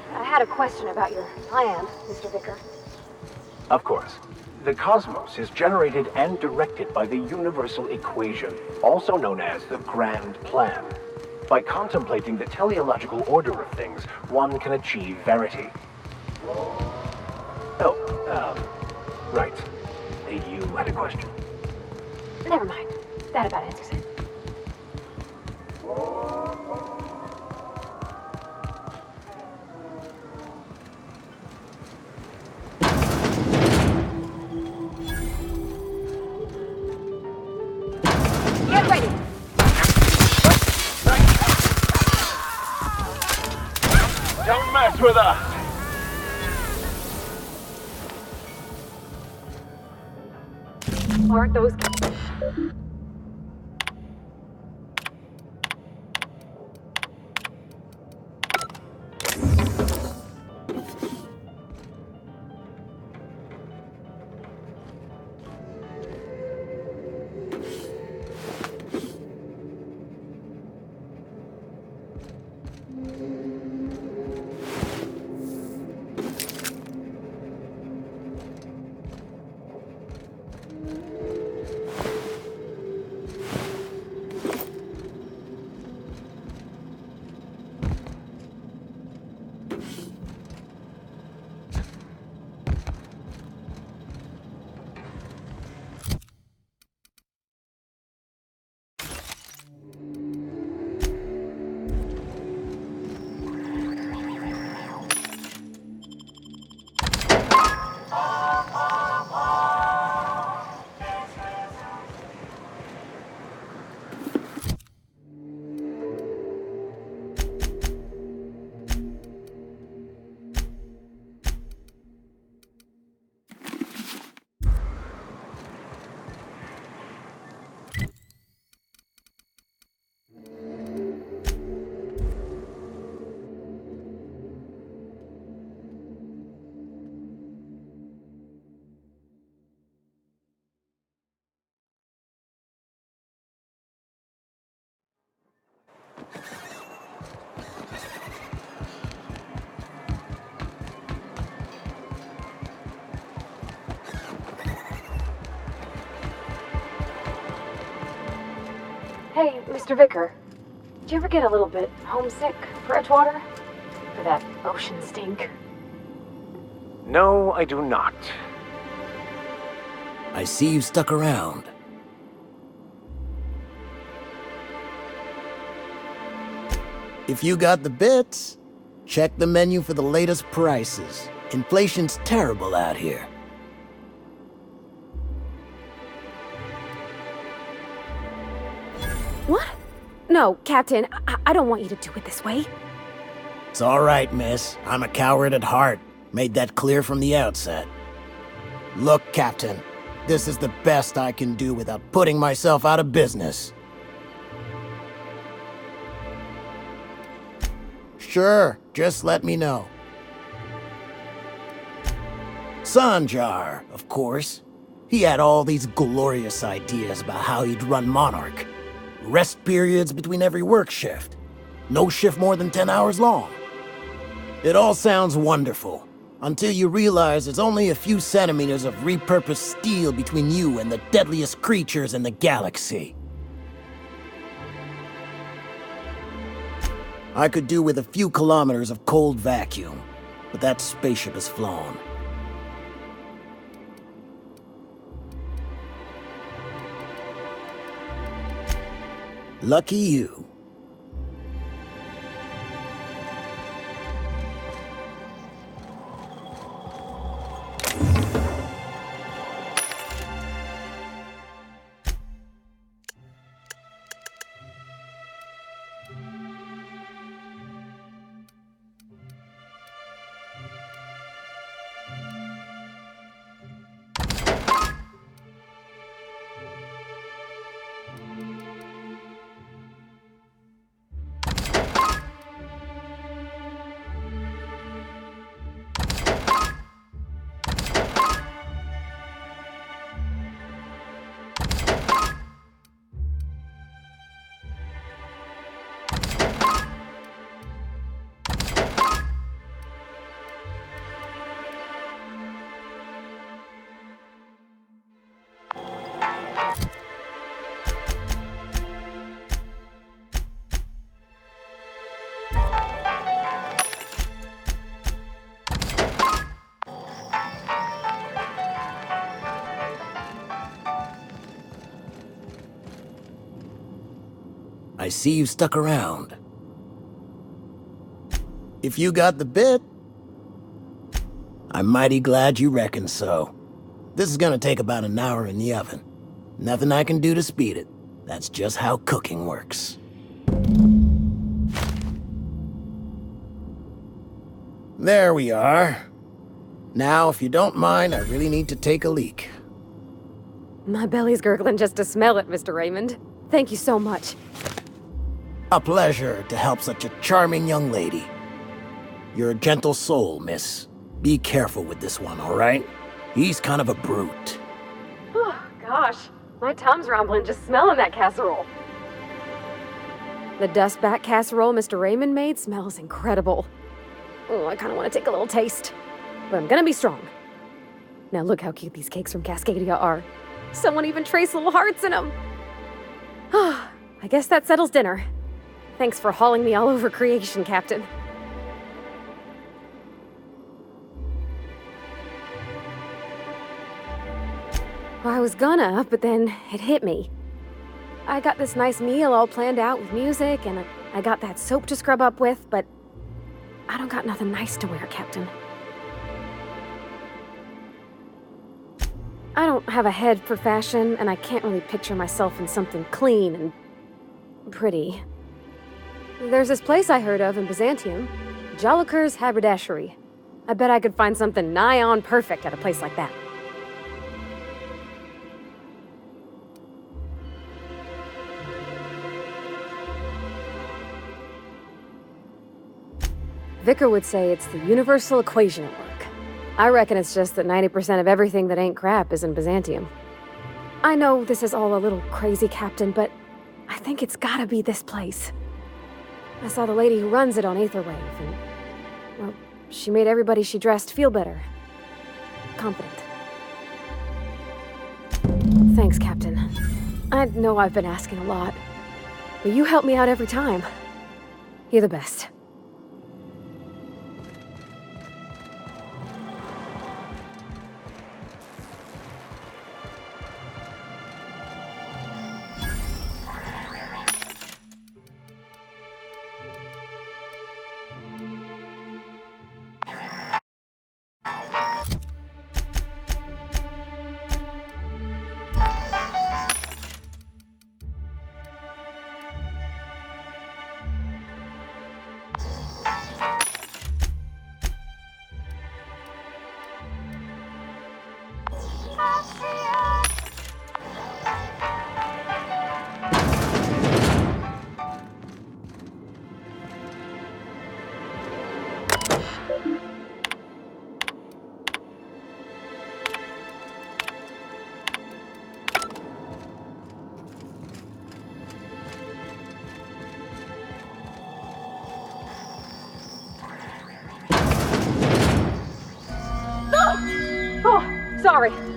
I had a question about your plan, Mr. Vicker. Of course. The cosmos is generated and directed by the universal equation, also known as the Grand Plan. By contemplating the teleological order of things, one can achieve verity. Right. You had a question. Never mind. That about answers it. Get ready! Don't mess with us! Aren't those... Hey, Mr. Vicker. Did you ever get a little bit homesick for Edgewater? For that ocean stink? No, I do not. I see you stuck around. If you got the bits, check the menu for the latest prices. Inflation's terrible out here. What? No, Captain, I don't want you to do it this way. It's all right, miss. I'm a coward at heart. Made that clear from the outset. Look, Captain, this is the best I can do without putting myself out of business. Sure, just let me know. Sanjar, of course. He had all these glorious ideas about how he'd run Monarch. Rest periods between every work shift. No shift more than 10 hours long. It all sounds wonderful, Until you realize there's only a few centimeters of repurposed steel between you and the deadliest creatures in the galaxy. I could do with a few kilometers of cold vacuum, but that spaceship has flown. Lucky you. I see you stuck around. If you got the bit, I'm mighty glad you reckon so. This is gonna take about an hour in the oven. Nothing I can do to speed it. That's just how cooking works. There we are. Now, if you don't mind, I really need to take a leak. My belly's gurgling just to smell it, Mr. Raymond. Thank you so much. A pleasure to help such a charming young lady. You're a gentle soul, miss. Be careful with this one, all right? He's kind of a brute. Oh, gosh. My Tom's rumbling just smelling that casserole. The dustback casserole Mr. Raymond made smells incredible. Oh, I kind of want to take a little taste. But I'm gonna be strong. Now look how cute these cakes from Cascadia are. Someone even traced little hearts in them. I guess that settles dinner. Thanks for hauling me all over creation, Captain. Well, I was gonna, but then it hit me. I got this nice meal all planned out with music, and I got that soap to scrub up with, but I don't got nothing nice to wear, Captain. I don't have a head for fashion, and I can't really picture myself in something clean and pretty. There's this place I heard of in Byzantium, Joliker's Haberdashery. I bet I could find something nigh on perfect at a place like that. Vicar would say it's the universal equation at work. I reckon it's just that 90% of everything that ain't crap is in Byzantium. I know this is all a little crazy, Captain, but I think it's gotta be this place. I saw the lady who runs it on Aetherwave, and, well, she made everybody she dressed feel better. Confident. Thanks, Captain. I know I've been asking a lot, but you help me out every time. You're the best.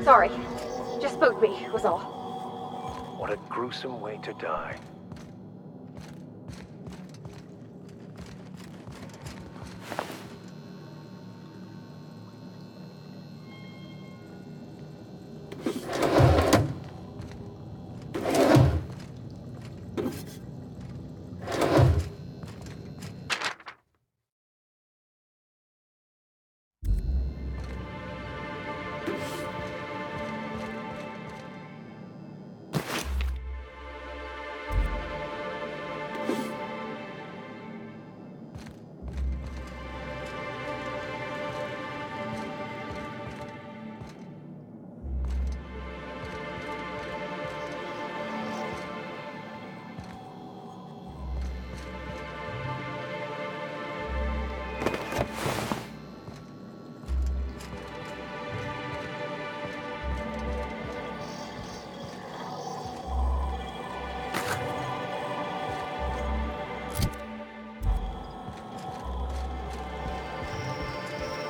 Sorry. Just spooked me, was all. What a gruesome way to die.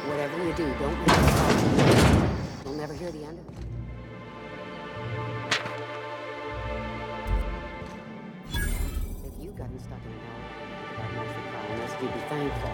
Whatever you do, don't let it fall. You'll never hear the end of it. If you've gotten stuck in an elevator, God knows the colonist, you'd be thankful.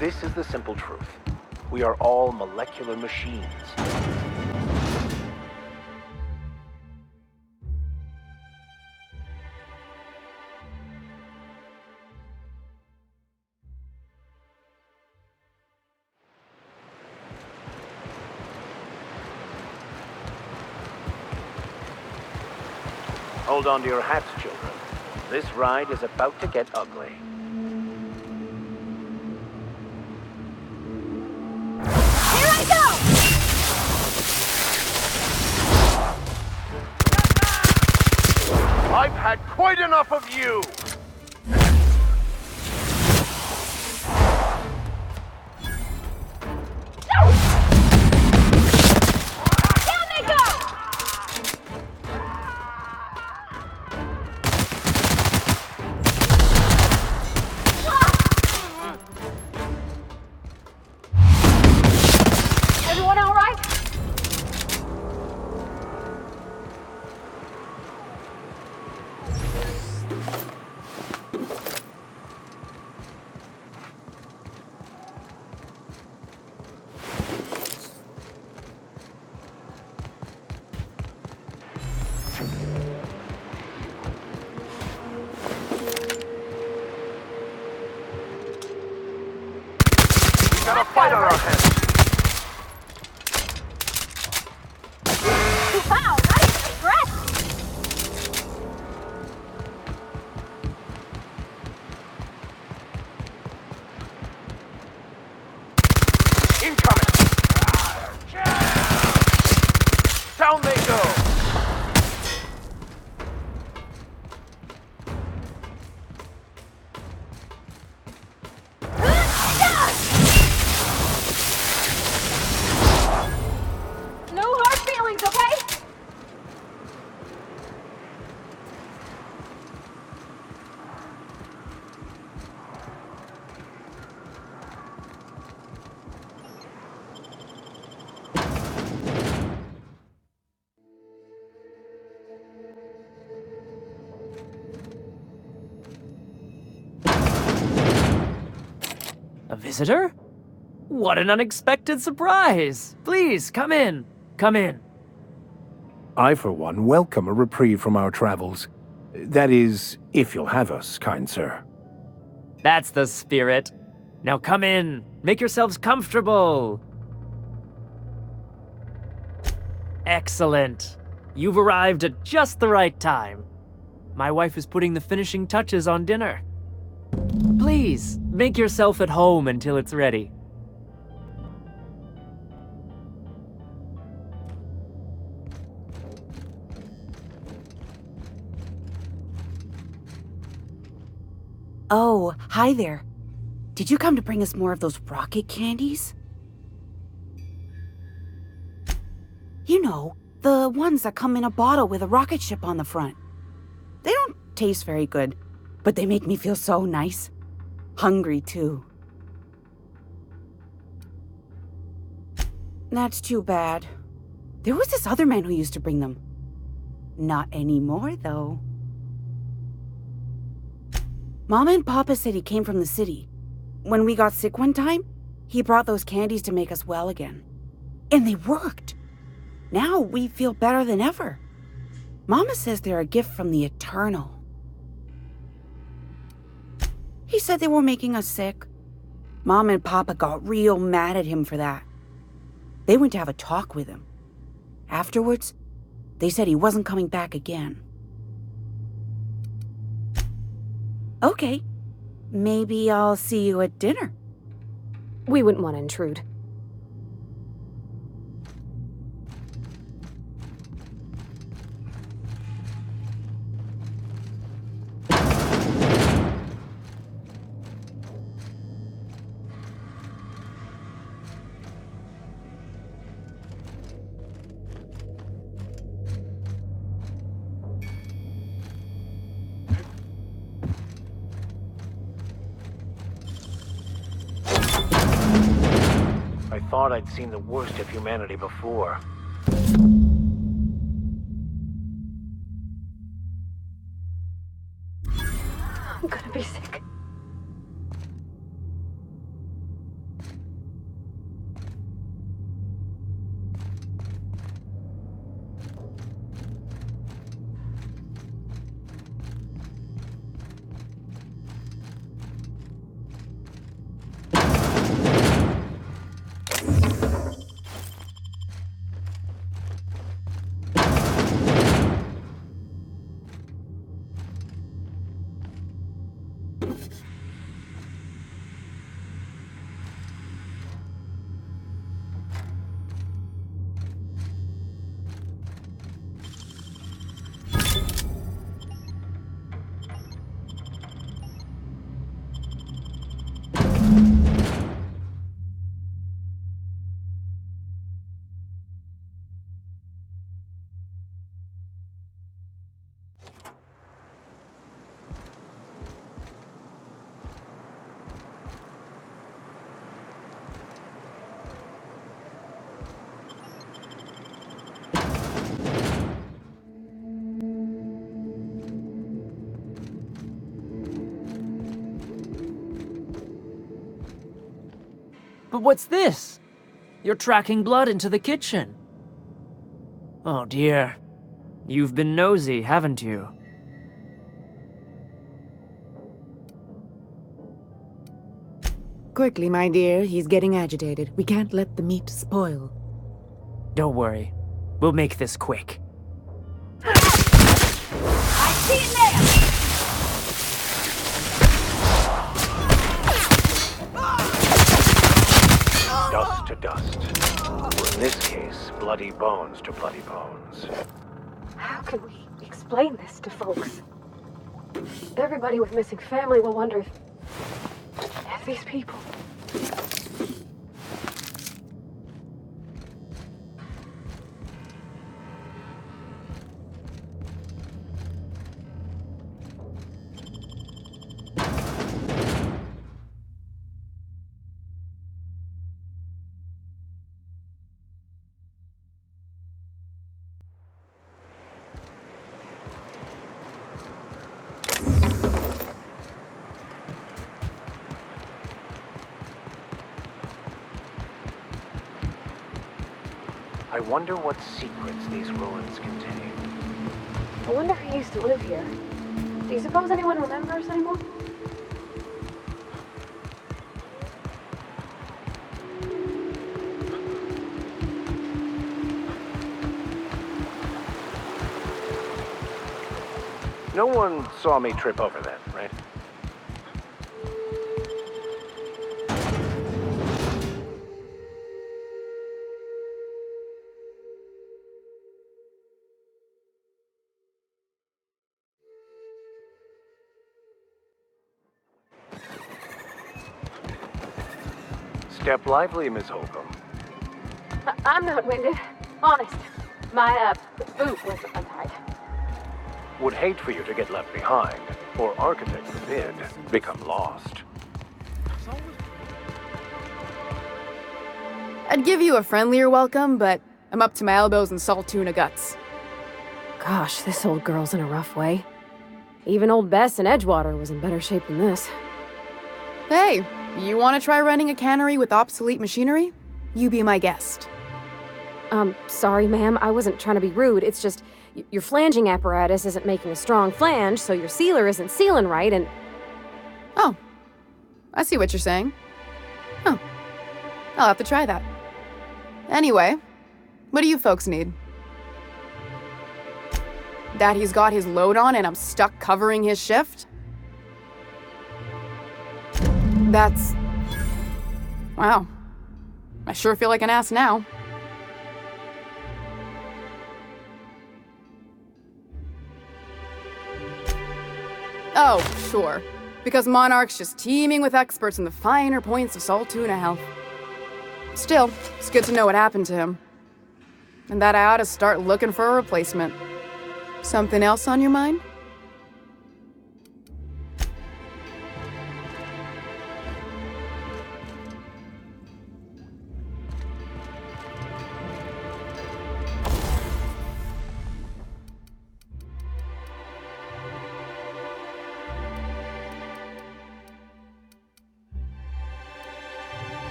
This is the simple truth. We are all molecular machines. Hold on to your hats, children. This ride is about to get ugly. I've had quite enough of you! Down they go! Everyone all right? Got a fight on our hands! Wow, nice dress! Incoming! Down they go! A visitor? What an unexpected surprise! Please, come in. Come in. I, for one, welcome a reprieve from our travels. That is, if you'll have us, kind sir. That's the spirit. Now come in. Make yourselves comfortable. Excellent. You've arrived at just the right time. My wife is putting the finishing touches on dinner. Please, make yourself at home until it's ready. Oh, hi there. Did you come to bring us more of those rocket candies? You know, the ones that come in a bottle with a rocket ship on the front. They don't taste very good, but they make me feel so nice. Hungry, too. That's too bad. There was this other man who used to bring them. Not anymore, though. Mama and Papa said he came from the city. When we got sick one time, he brought those candies to make us well again. And they worked. Now we feel better than ever. Mama says they're a gift from the Eternal. He said they were making us sick. Mom and Papa got real mad at him for that. They went to have a talk with him. Afterwards, they said he wasn't coming back again. Okay, maybe I'll see you at dinner. We wouldn't want to intrude. I thought I'd seen the worst of humanity before. I'm gonna be sick. But what's this? You're tracking blood into the kitchen. Oh dear. You've been nosy, haven't you? Quickly, my dear. He's getting agitated. We can't let the meat spoil. Don't worry. We'll make this quick. I see it now! Dust to dust. Or in this case, bloody bones to bloody bones. How can we explain this to folks? Everybody with missing family will wonder if these people... wonder what secrets these ruins contain. I wonder who used to live here. Do you suppose anyone remembers anymore? No one saw me trip over that, right? Step lively, Miss Holcomb. I'm not winded. Honest. My, boot was untied. Would hate for you to get left behind, or architect forbid, become lost. I'd give you a friendlier welcome, but I'm up to my elbows in salt tuna guts. Gosh, this old girl's in a rough way. Even old Bess in Edgewater was in better shape than this. Hey, you want to try running a cannery with obsolete machinery? You be my guest. Sorry, ma'am. I wasn't trying to be rude. It's just, your flanging apparatus isn't making a strong flange, so your sealer isn't sealing right, and... Oh. I see what you're saying. Huh. I'll have to try that. Anyway, what do you folks need? That he's got his load on and I'm stuck covering his shift? That's... Wow. I sure feel like an ass now. Oh, sure. Because Monarch's just teeming with experts in the finer points of salt tuna health. Still, it's good to know what happened to him. And that I ought to start looking for a replacement. Something else on your mind?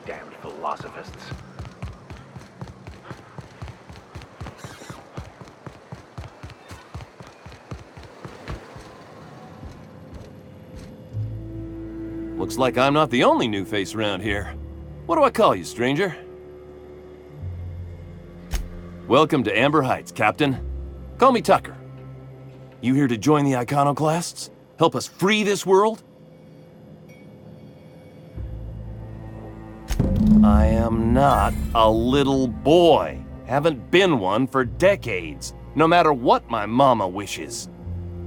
Damned philosophists. Looks like I'm not the only new face around here. What do I call you, stranger? Welcome to Amber Heights, Captain. Call me Tucker. You here to join the Iconoclasts? Help us free this world? I am not a little boy. Haven't been one for decades, no matter what my mama wishes.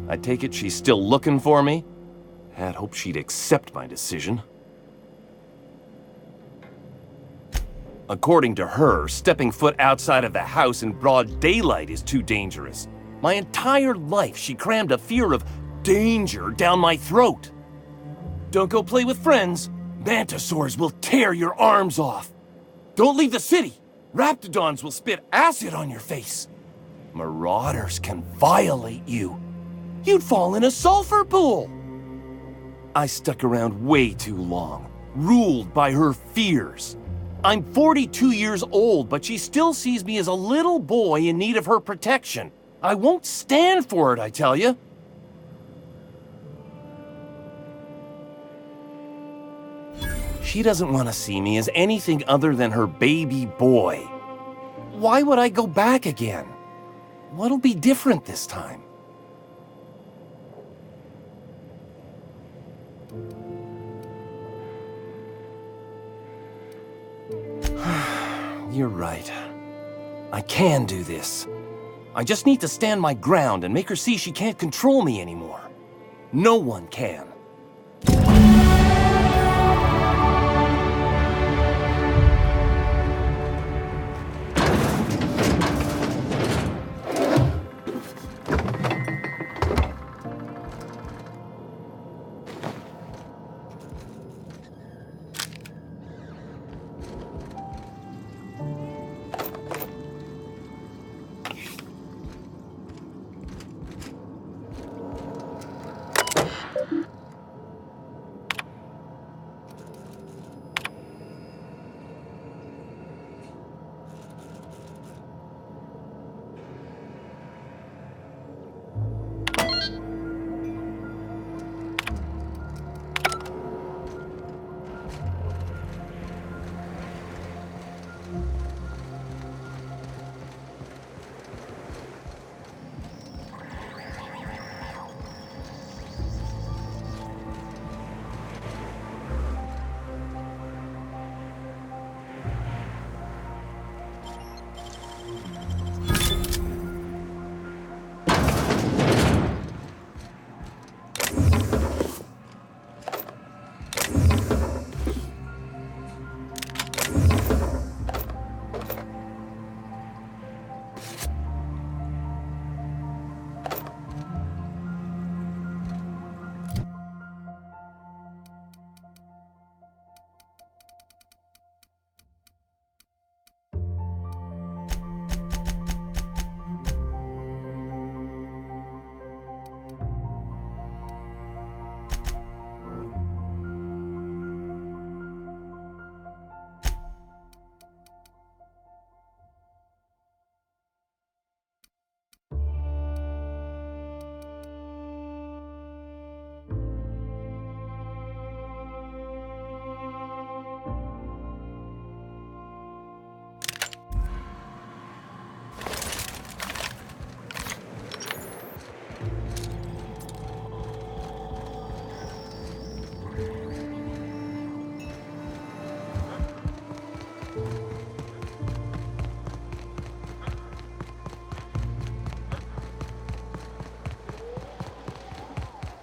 I take it she's still looking for me? Had hoped she'd accept my decision. According to her, stepping foot outside of the house in broad daylight is too dangerous. My entire life she crammed a fear of danger down my throat. Don't go play with friends. Mantisaurs will tear your arms off. Don't leave the city. Raptidons will spit acid on your face. Marauders can violate you. You'd fall in a sulfur pool. I stuck around way too long, ruled by her fears. I'm 42 years old, but she still sees me as a little boy in need of her protection. I won't stand for it, I tell you. She doesn't want to see me as anything other than her baby boy. Why would I go back again? What'll be different this time? You're right. I can do this. I just need to stand my ground and make her see she can't control me anymore. No one can.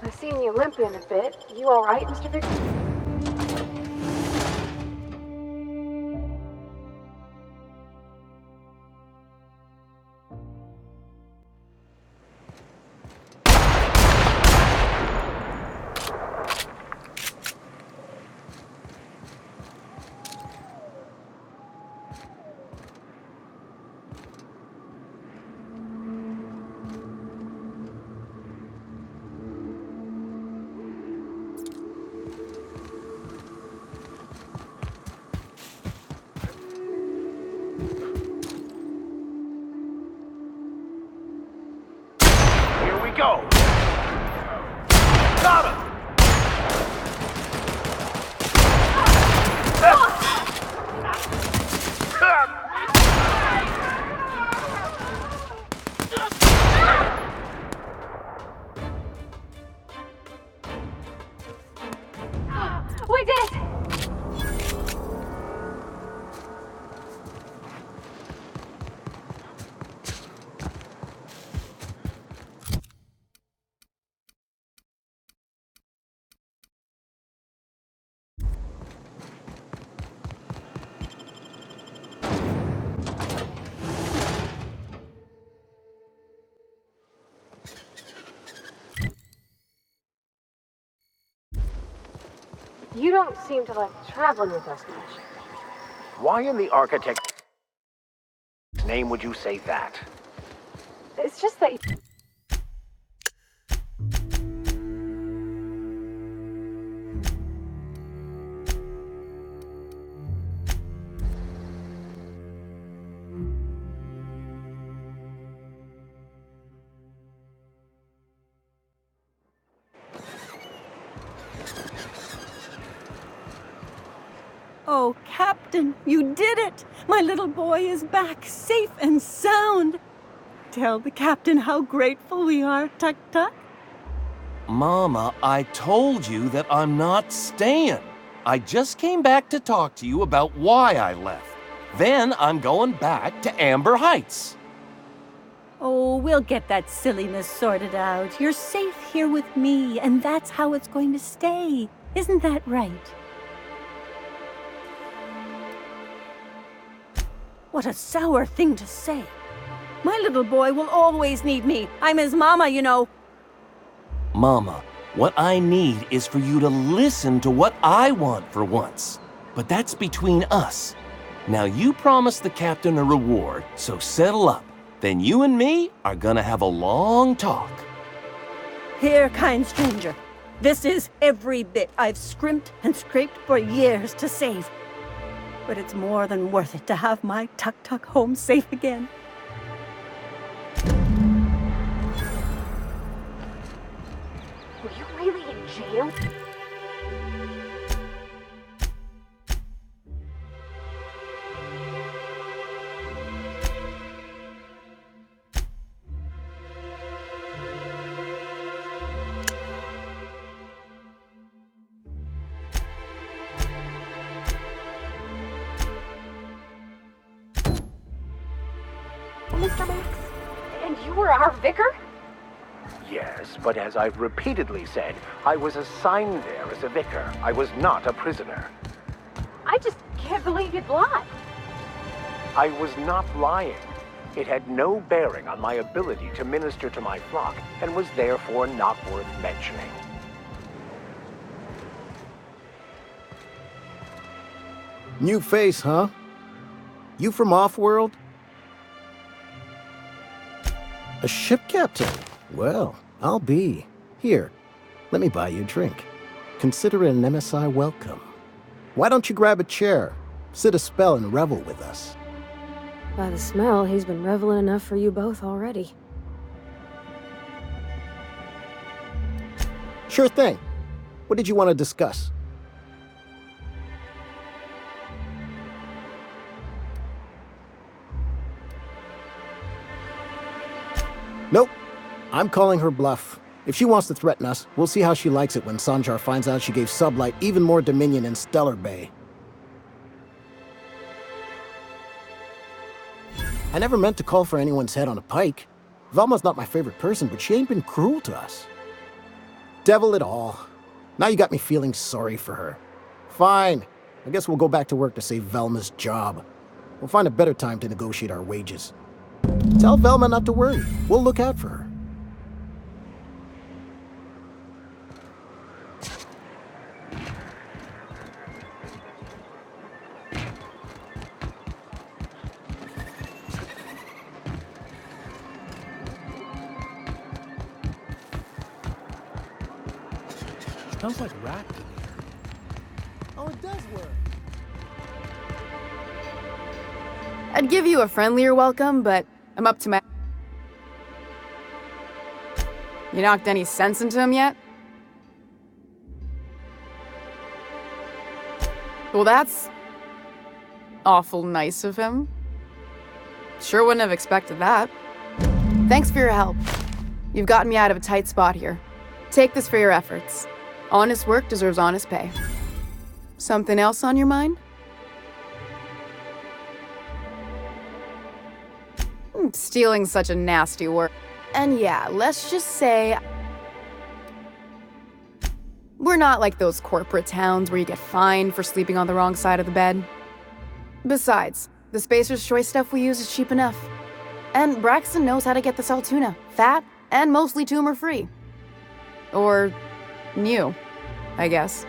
I've seen you limping a bit. You all right, Mr. Victor? Go! Got him! We did it! You don't seem to like traveling with us much. Why in the architect's name would you say that? It's just that Captain, you did it! My little boy is back, safe and sound! Tell the Captain how grateful we are, Tuk Tuk. Mama, I told you that I'm not staying. I just came back to talk to you about why I left. Then I'm going back to Amber Heights. Oh, we'll get that silliness sorted out. You're safe here with me, and that's how it's going to stay. Isn't that right? What a sour thing to say. My little boy will always need me. I'm his mama, you know. Mama, what I need is for you to listen to what I want for once. But that's between us. Now you promised the Captain a reward, so settle up. Then you and me are gonna have a long talk. Here, kind stranger. This is every bit I've scrimped and scraped for years to save. But it's more than worth it to have my Tuk Tuk home safe again. Were you really in jail? Mr. Max? And you were our vicar? Yes, but as I've repeatedly said, I was assigned there as a vicar. I was not a prisoner. I just can't believe you'd lie. I was not lying. It had no bearing on my ability to minister to my flock, and was therefore not worth mentioning. New face, huh? You from off-world? A ship captain? Well, I'll be. Here, let me buy you a drink. Consider it an MSI welcome. Why don't you grab a chair, sit a spell and revel with us? By the smell, he's been reveling enough for you both already. Sure thing. What did you want to discuss? Nope. I'm calling her bluff. If she wants to threaten us, we'll see how she likes it when Sanjar finds out she gave Sublight even more dominion in Stellar Bay. I never meant to call for anyone's head on a pike. Velma's not my favorite person, but she ain't been cruel to us. Devil it all. Now you got me feeling sorry for her. Fine. I guess we'll go back to work to save Velma's job. We'll find a better time to negotiate our wages. Tell Velma not to worry. We'll look out for her. Sounds like rat. Oh, it does work. I'd give you a friendlier welcome, but I'm up to my... You knocked any sense into him yet? Well, that's... awful nice of him. Sure wouldn't have expected that. Thanks for your help. You've gotten me out of a tight spot here. Take this for your efforts. Honest work deserves honest pay. Something else on your mind? Stealing's such a nasty word. And yeah, let's just say... we're not like those corporate towns where you get fined for sleeping on the wrong side of the bed. Besides, the Spacer's Choice stuff we use is cheap enough. And Braxton knows how to get the Saltuna, fat and mostly tumor-free. Or... new, I guess.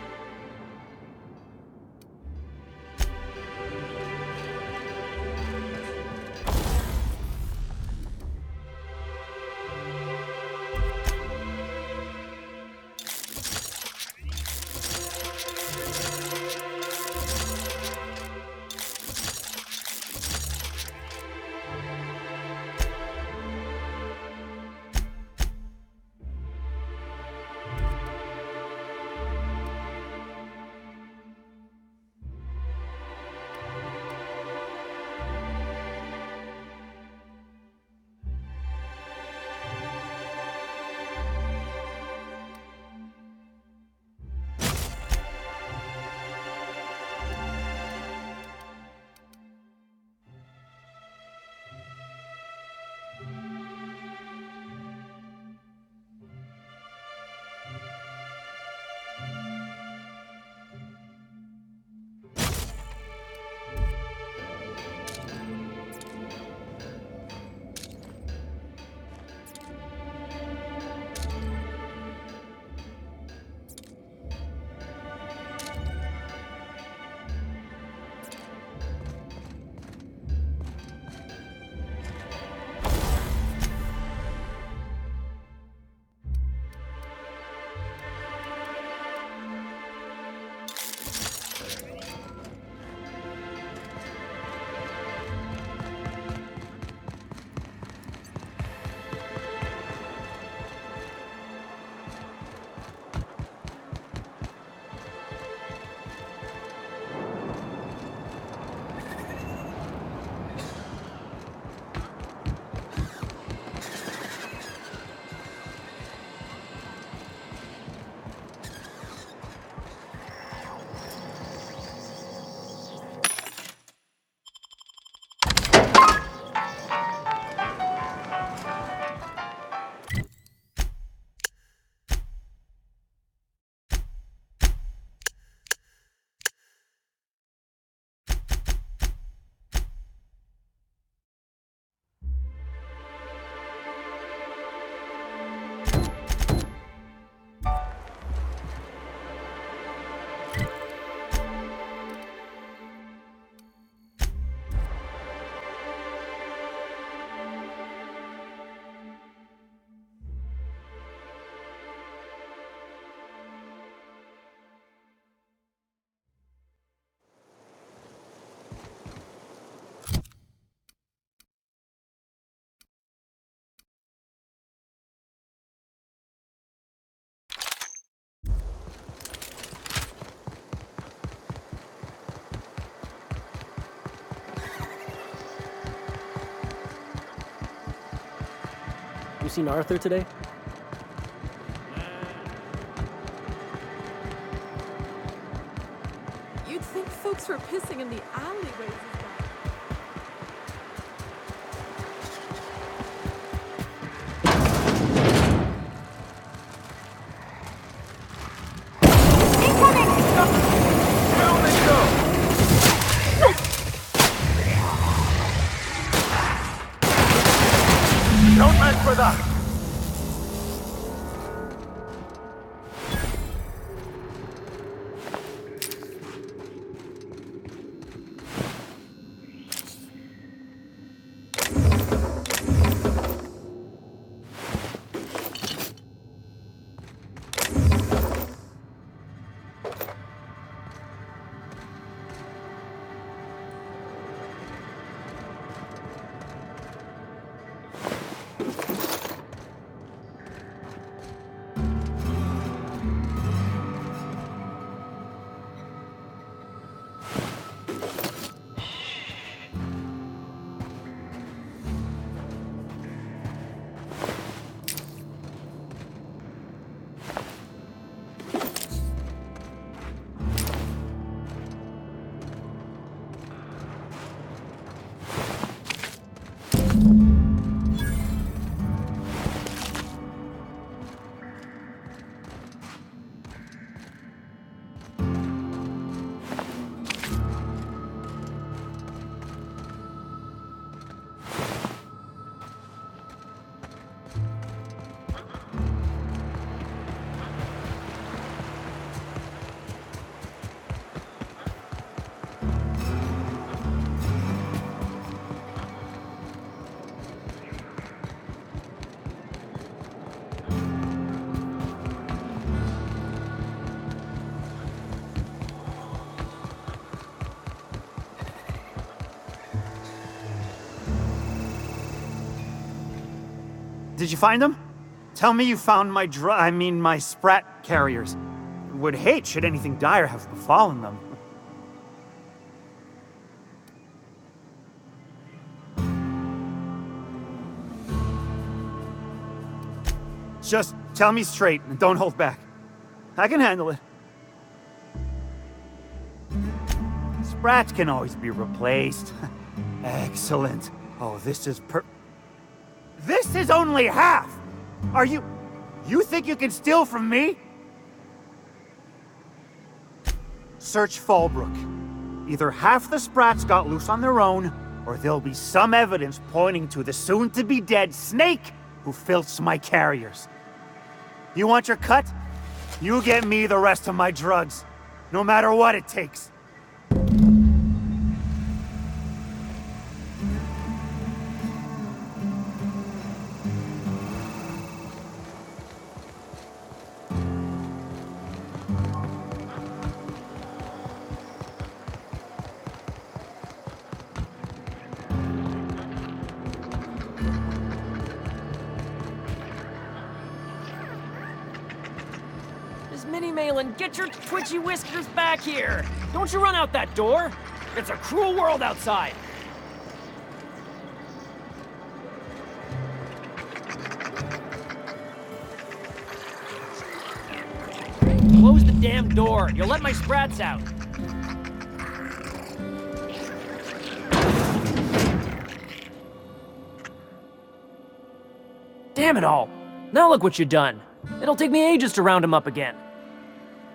You seen Arthur today? You'd think folks were pissing in the alleyways. Don't mess with us! Did you find them? Tell me you found my my sprat carriers. Would hate should anything dire have befallen them. Just tell me straight and don't hold back. I can handle it. Sprats can always be replaced. Excellent. Oh, this is This is only half! Are you think you can steal from me? Search Fallbrook. Either half the Sprats got loose on their own, or there'll be some evidence pointing to the soon-to-be-dead Snake who filched my carriers. You want your cut? You get me the rest of my drugs, no matter what it takes. Minnie Malin, get your twitchy whiskers back here! Don't you run out that door! It's a cruel world outside! Close the damn door! You'll let my sprats out! Damn it all! Now look what you've done! It'll take me ages to round him up again.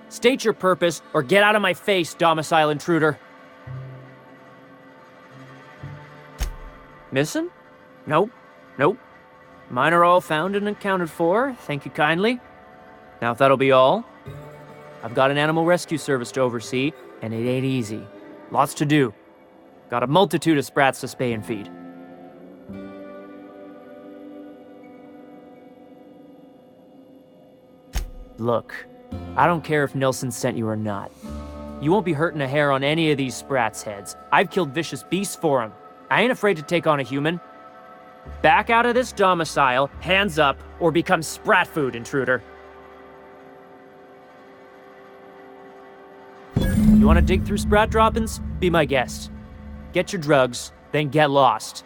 State your purpose, or get out of my face, domicile intruder. Missing? Nope. Nope. Mine are all found and accounted for, thank you kindly. Now if that'll be all, I've got an animal rescue service to oversee, and it ain't easy. Lots to do. Got a multitude of sprats to spay and feed. Look, I don't care if Nelson sent you or not. You won't be hurting a hair on any of these sprats' heads. I've killed vicious beasts for them. I ain't afraid to take on a human. Back out of this domicile, hands up, or become sprat food, intruder. You want to dig through sprat droppings? Be my guest. Get your drugs, then get lost.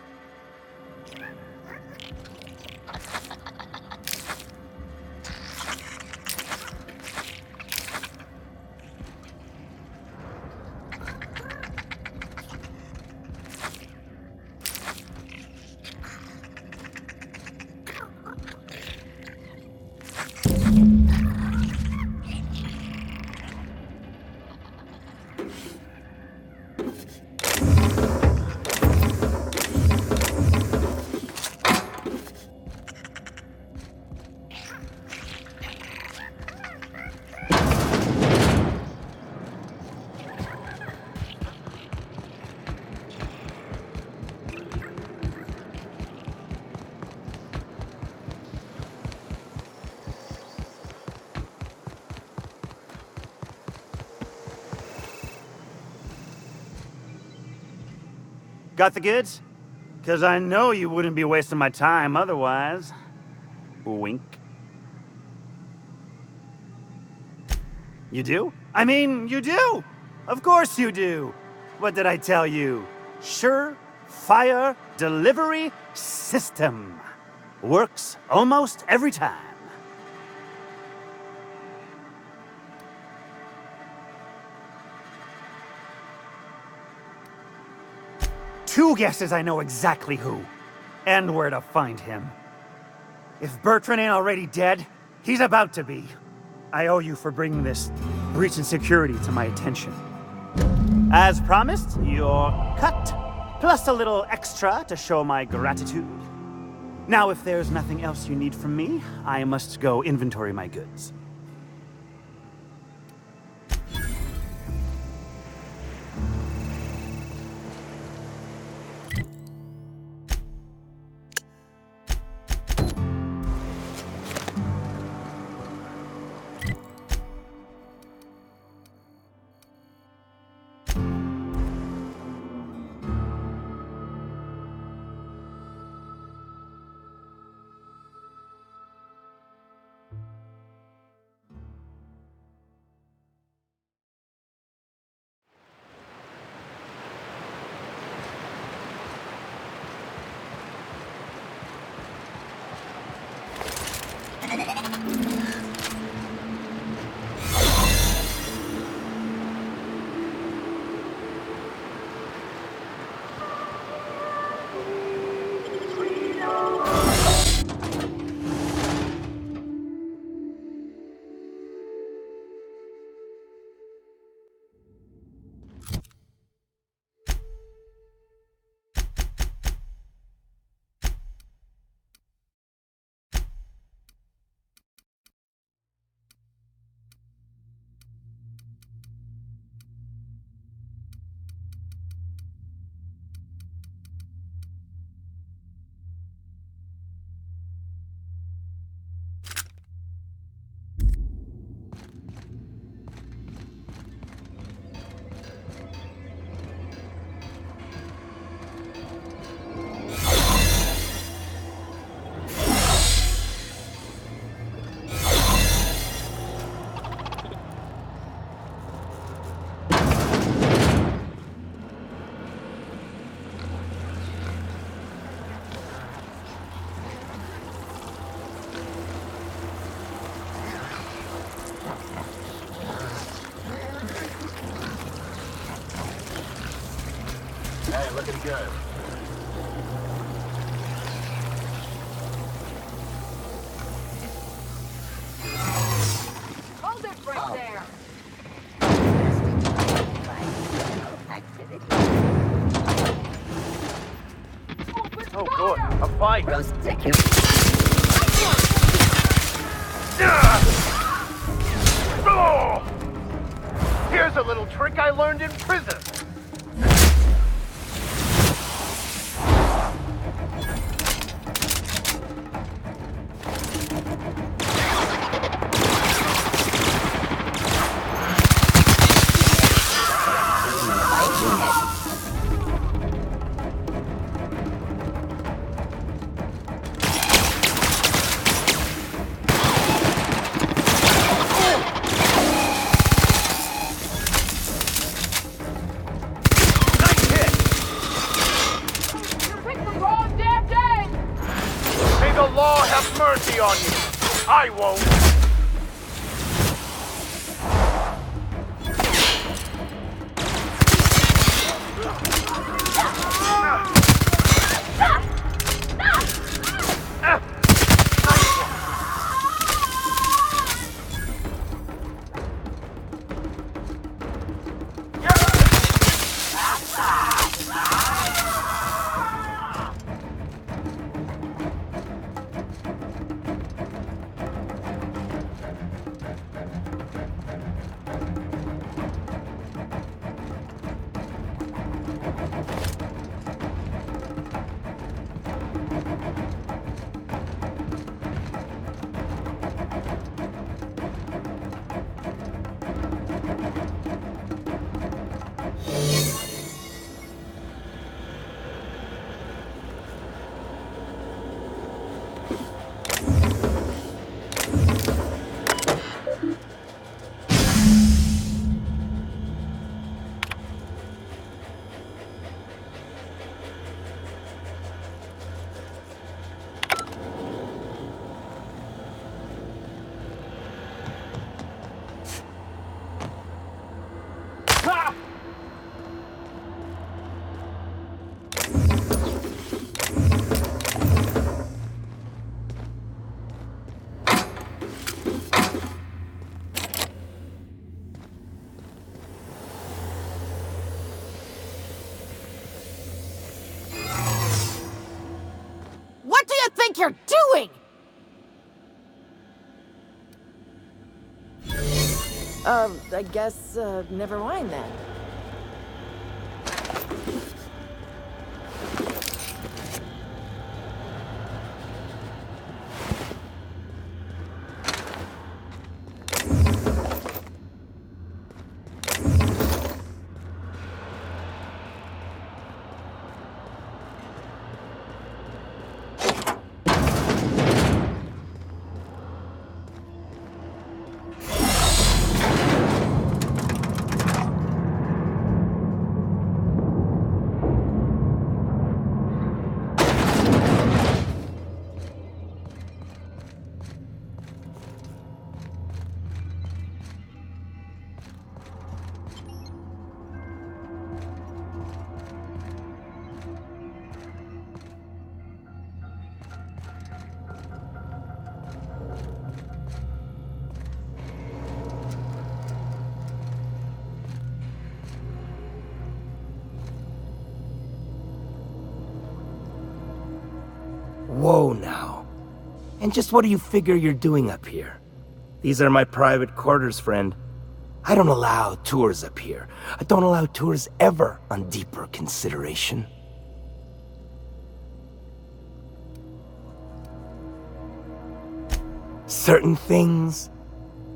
Got the goods? Because I know you wouldn't be wasting my time otherwise. Wink. You do? I mean, you do! Of course you do! What did I tell you? Sure-fire delivery system. Works almost every time. Two guesses I know exactly who, and where to find him. If Bertrand ain't already dead, he's about to be. I owe you for bringing this breach in security to my attention. As promised, your cut, plus a little extra to show my gratitude. Now, if there's nothing else you need from me, I must go inventory my goods. Hey, looking good. Hold it right there. Oh, good. A fight. Here's a little trick I learned in prison. Mercy on you. I won't. think you're doing? I guess, never mind then. Whoa now. And just what do you figure you're doing up here? These are my private quarters, friend. I don't allow tours up here. I don't allow tours ever on deeper consideration. Certain things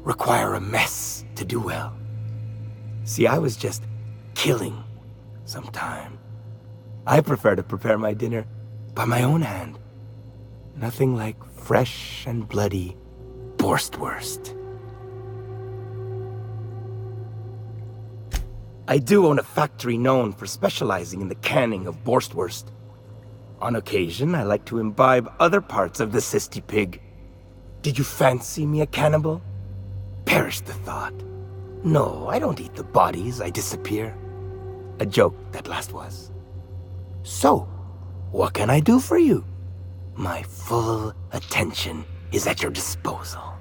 require a mess to do well. See, I was just killing some time. I prefer to prepare my dinner by my own hand. Nothing like fresh and bloody Borstwurst. I do own a factory known for specializing in the canning of Borstwurst. On occasion, I like to imbibe other parts of the cysty pig. Did you fancy me a cannibal? Perish the thought. No, I don't eat the bodies, I disappear. A joke, that last was. So, what can I do for you? My full attention is at your disposal.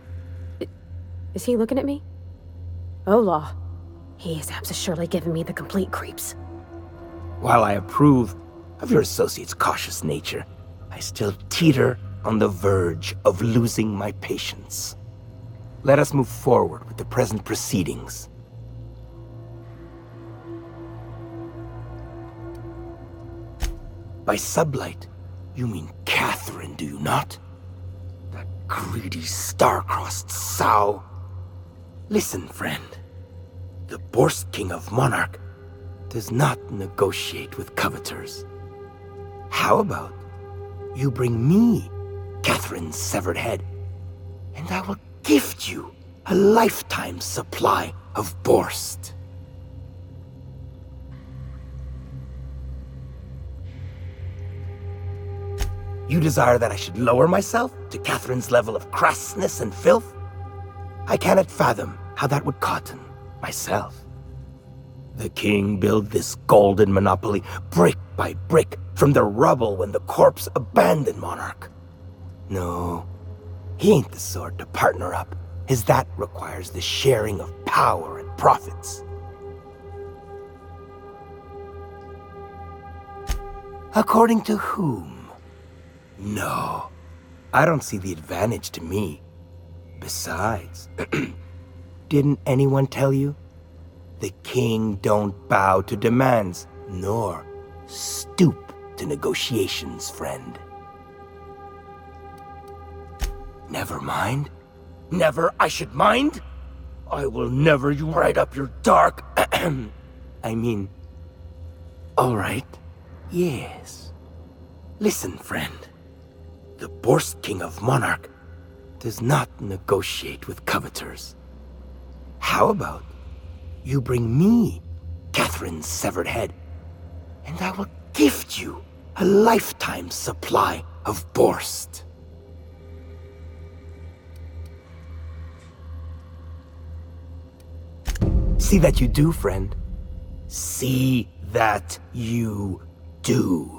Is he looking at me? Oh, law. He is surely giving me the complete creeps. While I approve of your associate's cautious nature, I still teeter on the verge of losing my patience. Let us move forward with the present proceedings. By sublight, you mean Catherine, do you not? That greedy, star-crossed sow. Listen, friend. The Borst King of Monarch does not negotiate with coveters. How about you bring me Catherine's severed head, and I will gift you a lifetime supply of Borst. You desire that I should lower myself to Catherine's level of crassness and filth? I cannot fathom how that would cotton myself. The king built this golden monopoly brick by brick from the rubble when the corpse abandoned Monarch. No, he ain't the sort to partner up, as that requires the sharing of power and profits. According to whom? No, I don't see the advantage to me. Besides, didn't anyone tell you? The king don't bow to demands, nor stoop to negotiations, friend. Never mind. Never I should mind? I will never you right up your dark... I mean... All right. Yes. Listen, friend. The Borst King of Monarch does not negotiate with coveters. How about you bring me Catherine's severed head, and I will gift you a lifetime supply of Borst. See that you do, friend. See that you do.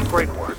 Great work.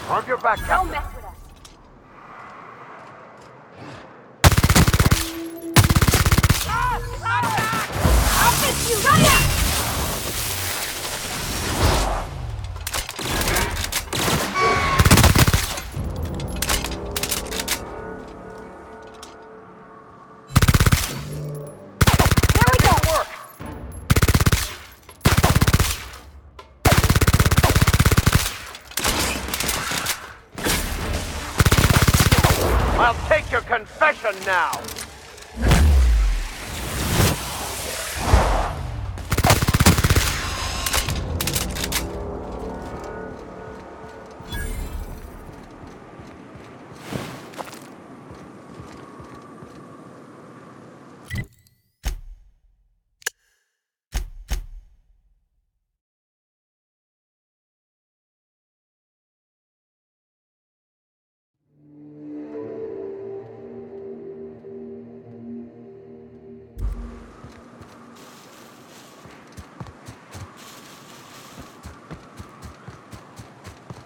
Rub your back, Captain. Don't mess with us. I'll fix you right up! I'll take your confession now!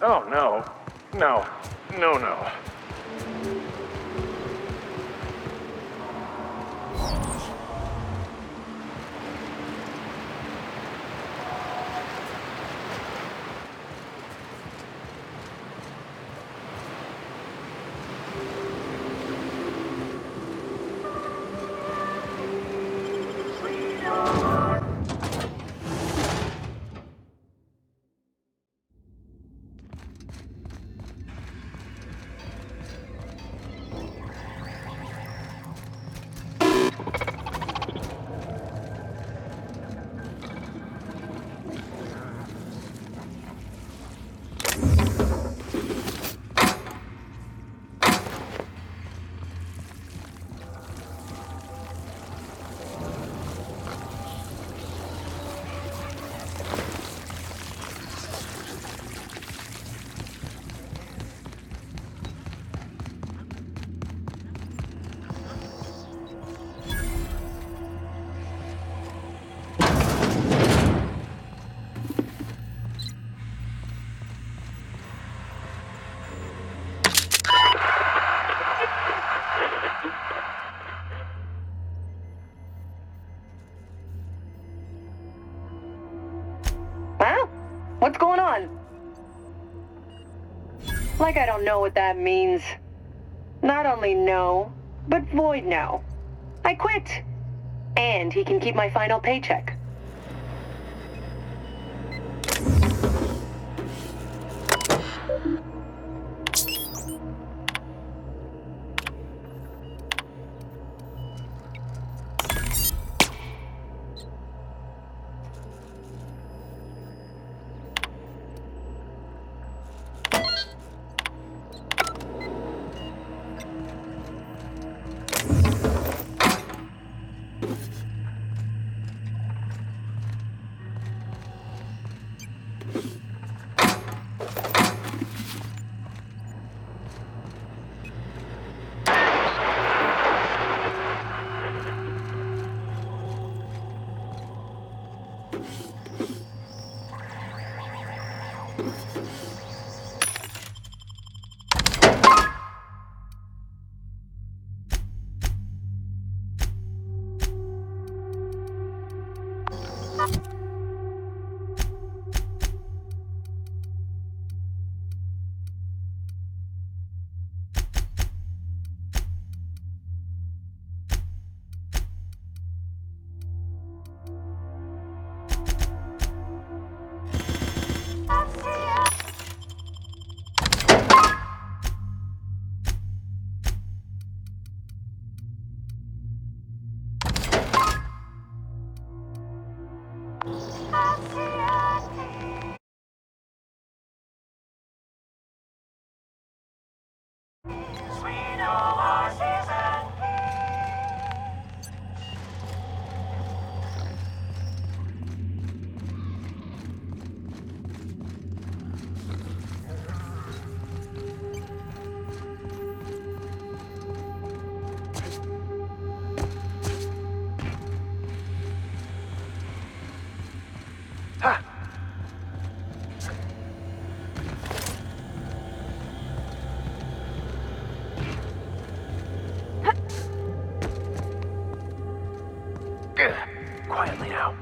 Oh, no. No. No, no. Huh? What's going on? Like I don't know what that means. Not only no, but void no. I quit. And he can keep my final paycheck. Quietly now.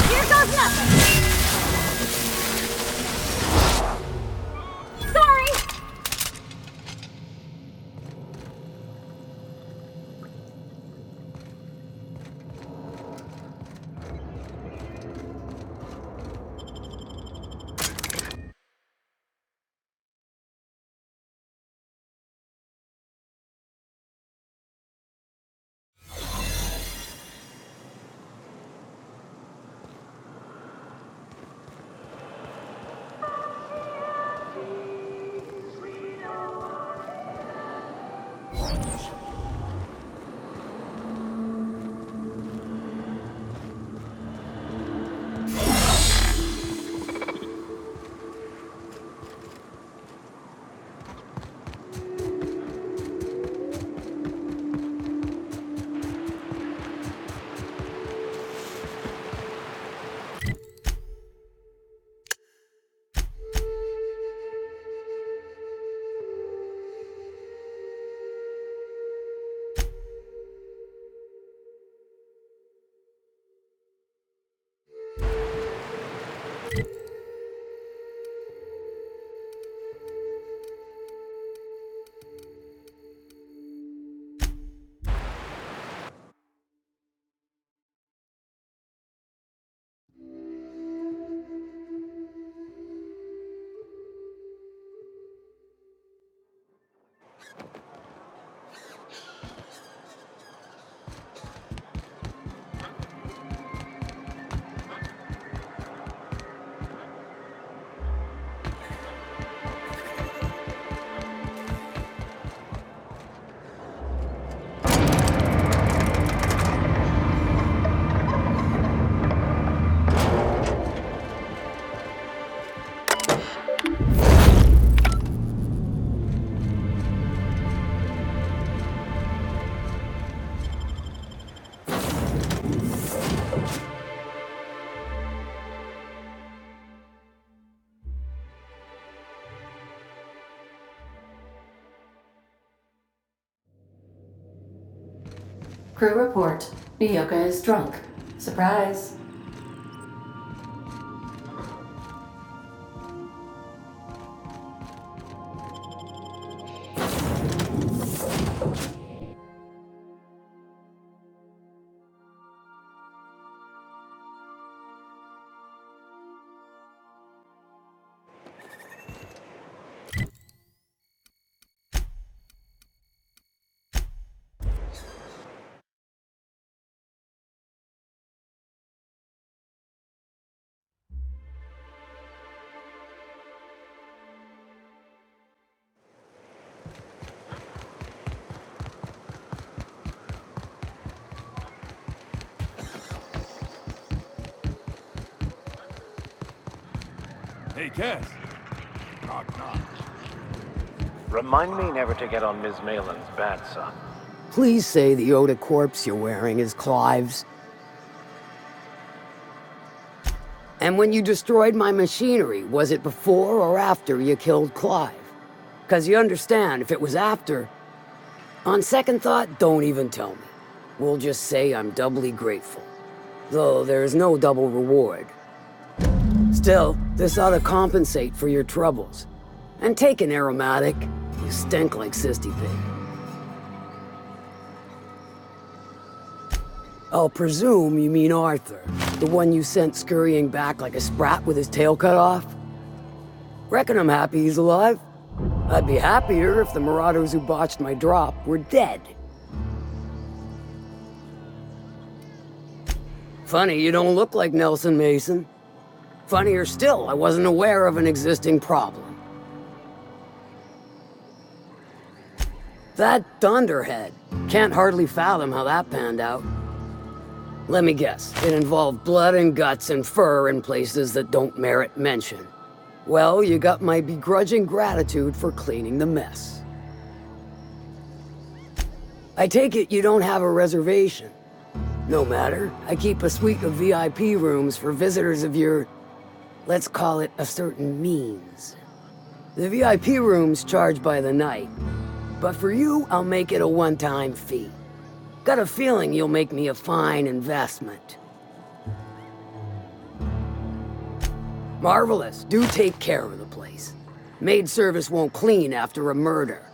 Here goes nothing! Sorry! Crew report. Mioka is drunk. Surprise. Hey, Cass. Knock, knock. Remind me never to get on Ms. Malin's bad son. Please say the Yoda corpse you're wearing is Clive's. And when you destroyed my machinery, was it before or after you killed Clive? 'Cause you understand, if it was after... On second thought, don't even tell me. We'll just say I'm doubly grateful. Though there's no double reward. Still, this ought to compensate for your troubles. And take an aromatic. You stink like Sisty Pig. I'll presume you mean Arthur, the one you sent scurrying back like a sprat with his tail cut off? Reckon I'm happy he's alive. I'd be happier if the marauders who botched my drop were dead. Funny you don't look like Nelson Mason. Funnier still, I wasn't aware of an existing problem. That Dunderhead. Can't hardly fathom how that panned out. Let me guess, it involved blood and guts and fur in places that don't merit mention. Well, you got my begrudging gratitude for cleaning the mess. I take it you don't have a reservation. No matter, I keep a suite of VIP rooms for visitors of your... let's call it a certain means. The VIP room's charged by the night, but for you, I'll make it a one-time fee. Got a feeling you'll make me a fine investment. Marvelous. Do take care of the place. Maid service won't clean after a murder.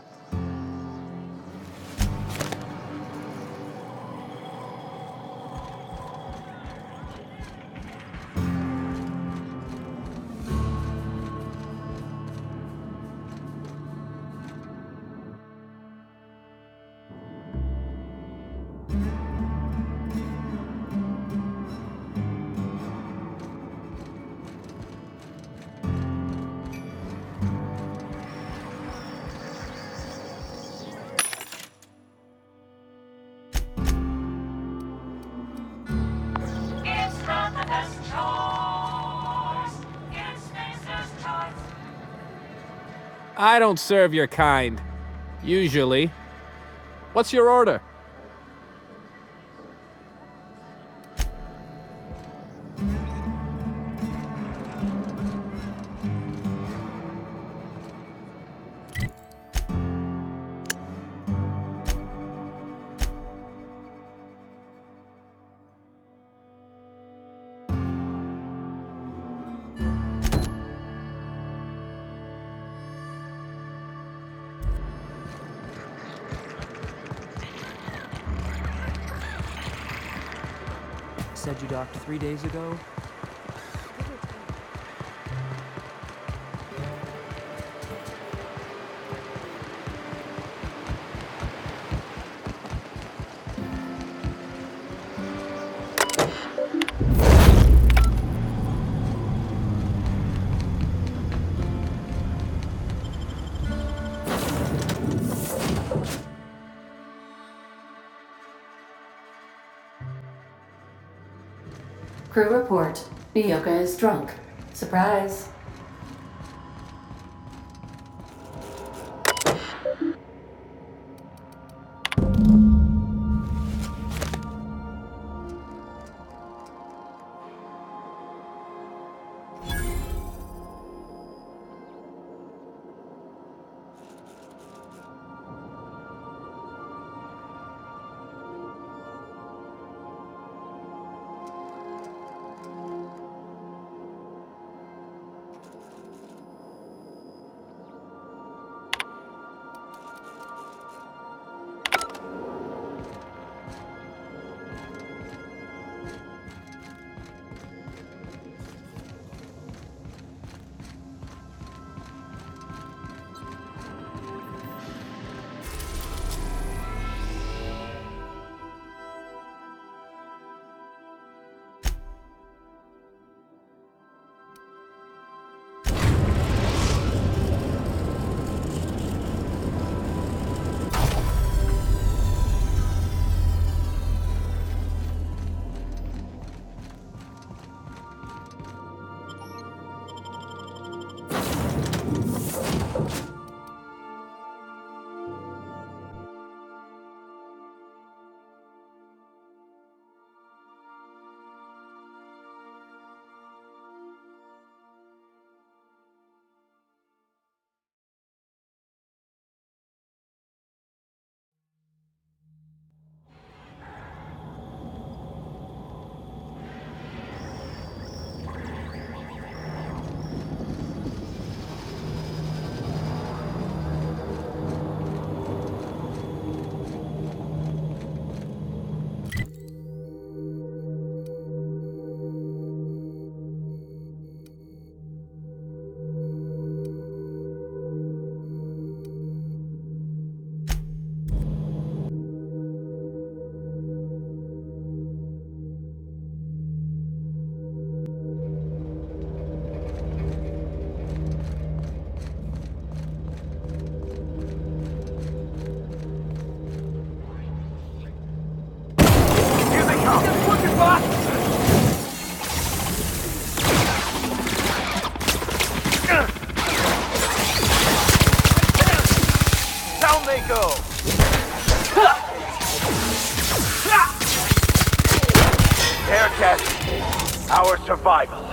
I don't serve your kind. Usually. What's your order? Said you docked 3 days ago? Crew report. Miyoka is drunk. Surprise. Down they go! Air test. Our survival.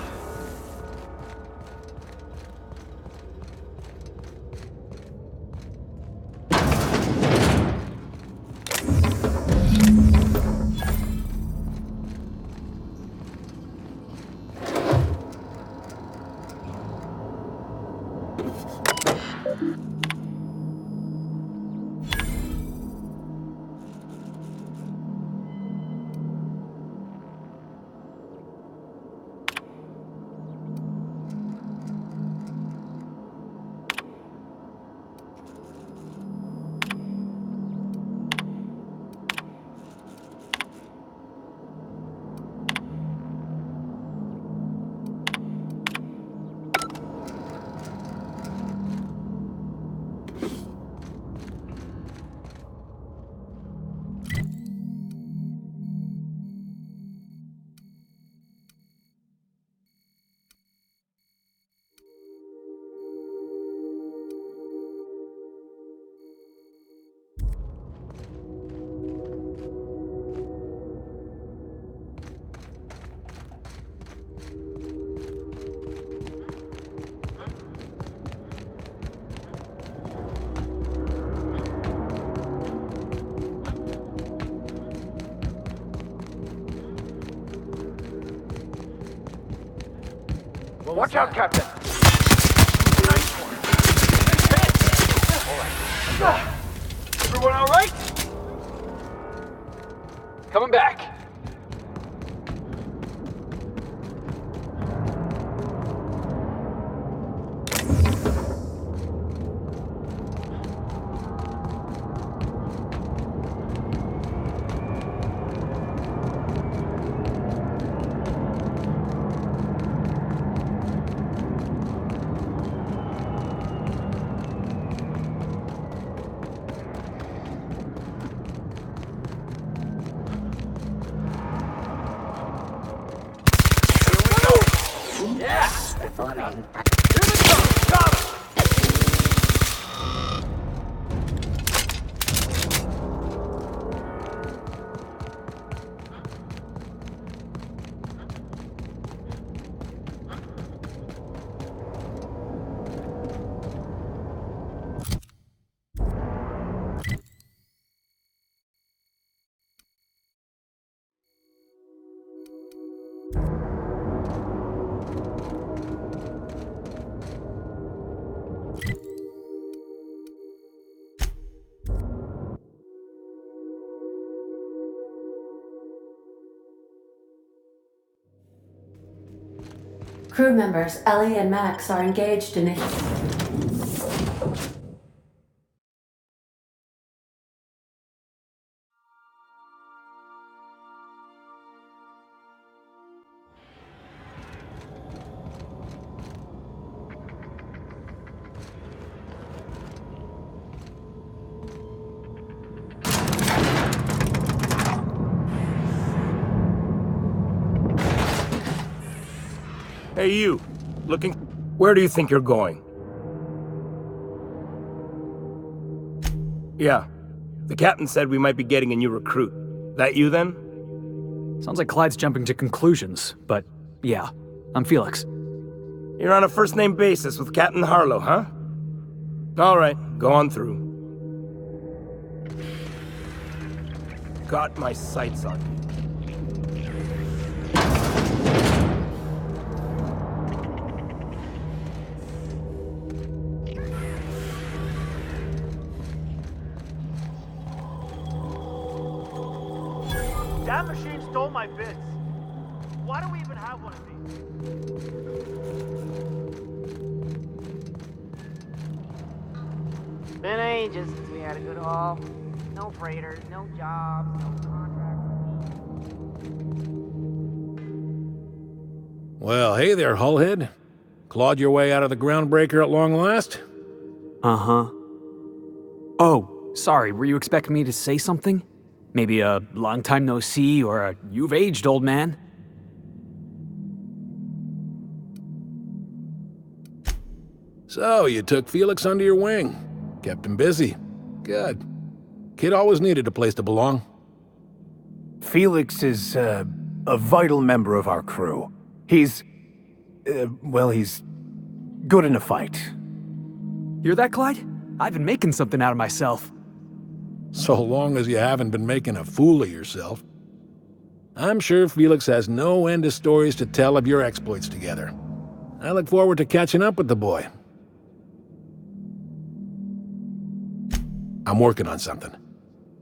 Watch out, Captain! Nice one! Alright. Everyone alright? Coming back. Crew members Ellie and Max are engaged in a... Hey, you. Looking... Where do you think you're going? Yeah. The captain said we might be getting a new recruit. That you, then? Sounds like Clyde's jumping to conclusions, but yeah, I'm Felix. You're on a first-name basis with Captain Harlow, huh? All right, go on through. Got my sights on you. That machine stole my bits. Why do we even have one of these? Been ages since we had a good haul. No freighters, no jobs, no contracts. Well, hey there, hullhead. Clawed your way out of the groundbreaker at long last? Uh-huh. Oh, sorry, were you expecting me to say something? Maybe a long time no see, or a you've aged, old man? So, you took Felix under your wing. Kept him busy. Good. Kid always needed a place to belong. Felix is, a vital member of our crew. He's... well, he's good in a fight. Hear that, Clyde? I've been making something out of myself. So long as you haven't been making a fool of yourself. I'm sure Felix has no end of stories to tell of your exploits together. I look forward to catching up with the boy. I'm working on something.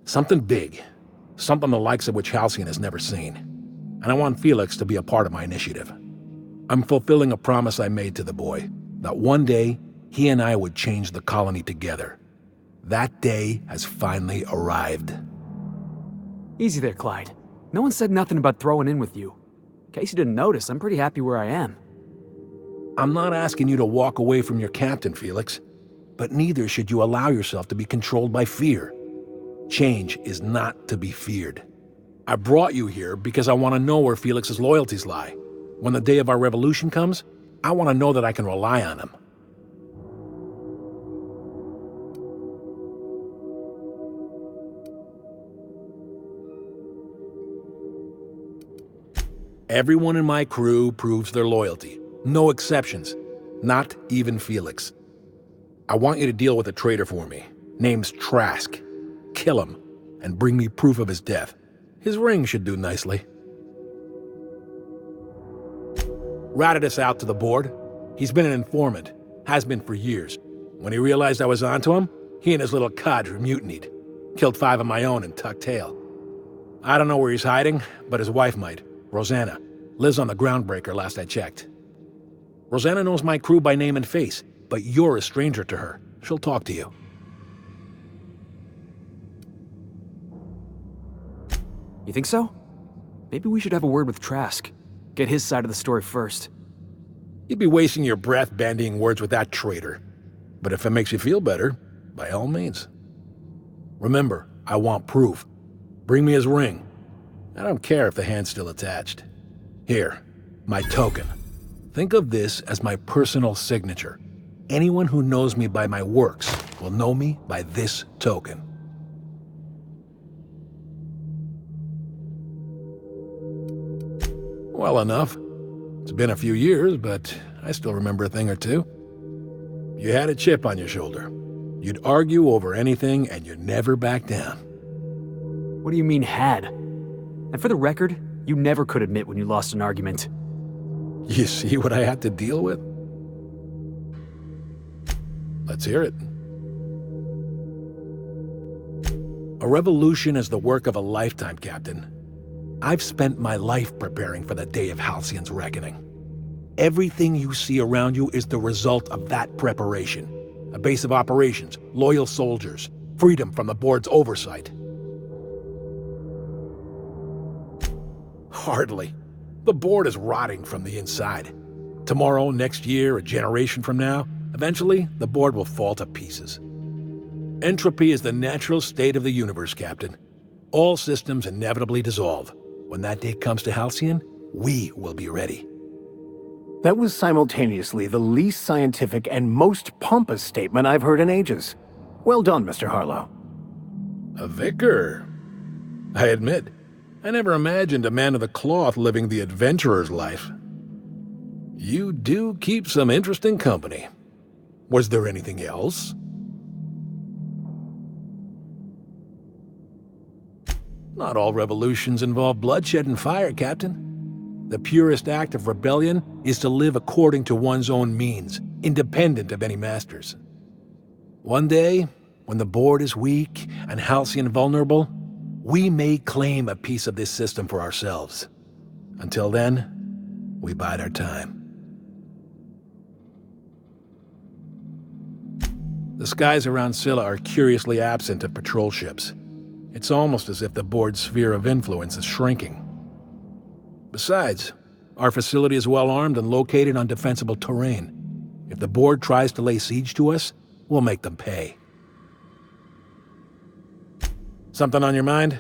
Something big. Something the likes of which Halcyon has never seen. And I want Felix to be a part of my initiative. I'm fulfilling a promise I made to the boy, that one day he and I would change the colony together. That day has finally arrived. Easy there, Clyde. No one said nothing about throwing in with you. In case you didn't notice, I'm pretty happy where I am. I'm not asking you to walk away from your captain, Felix. But neither should you allow yourself to be controlled by fear. Change is not to be feared. I brought you here because I want to know where Felix's loyalties lie. When the day of our revolution comes, I want to know that I can rely on him. Everyone in my crew proves their loyalty. No exceptions. Not even Felix. I want you to deal with a traitor for me. Name's Trask. Kill him, and bring me proof of his death. His ring should do nicely. Ratted us out to the board. He's been an informant. Has been for years. When he realized I was onto him, he and his little cadre mutinied. Killed 5 of my own and tucked tail. I don't know where he's hiding, but his wife might. Rosanna. Lives on the Groundbreaker last I checked. Rosanna knows my crew by name and face, but you're a stranger to her. She'll talk to you. You think so? Maybe we should have a word with Trask. Get his side of the story first. You'd be wasting your breath bandying words with that traitor. But if it makes you feel better, by all means. Remember, I want proof. Bring me his ring. I don't care if the hand's still attached. Here, my token. Think of this as my personal signature. Anyone who knows me by my works will know me by this token. Well enough. It's been a few years, but I still remember a thing or two. You had a chip on your shoulder. You'd argue over anything, and you never back down. What do you mean, had? And for the record, you never could admit when you lost an argument. You see what I had to deal with? Let's hear it. A revolution is the work of a lifetime, Captain. I've spent my life preparing for the day of Halcyon's reckoning. Everything you see around you is the result of that preparation. A base of operations, loyal soldiers, freedom from the board's oversight. Hardly. The board is rotting from the inside. Tomorrow, next year, a generation from now, eventually, the board will fall to pieces. Entropy is the natural state of the universe, Captain. All systems inevitably dissolve. When that day comes to Halcyon, we will be ready. That was simultaneously the least scientific and most pompous statement I've heard in ages. Well done, Mr. Harlow. A vicar. I admit, I never imagined a man of the cloth living the adventurer's life. You do keep some interesting company. Was there anything else? Not all revolutions involve bloodshed and fire, Captain. The purest act of rebellion is to live according to one's own means, independent of any masters. One day, when the board is weak and Halcyon vulnerable, we may claim a piece of this system for ourselves. Until then, we bide our time. The skies around Scylla are curiously absent of patrol ships. It's almost as if the board's sphere of influence is shrinking. Besides, our facility is well armed and located on defensible terrain. If the board tries to lay siege to us, we'll make them pay. Something on your mind?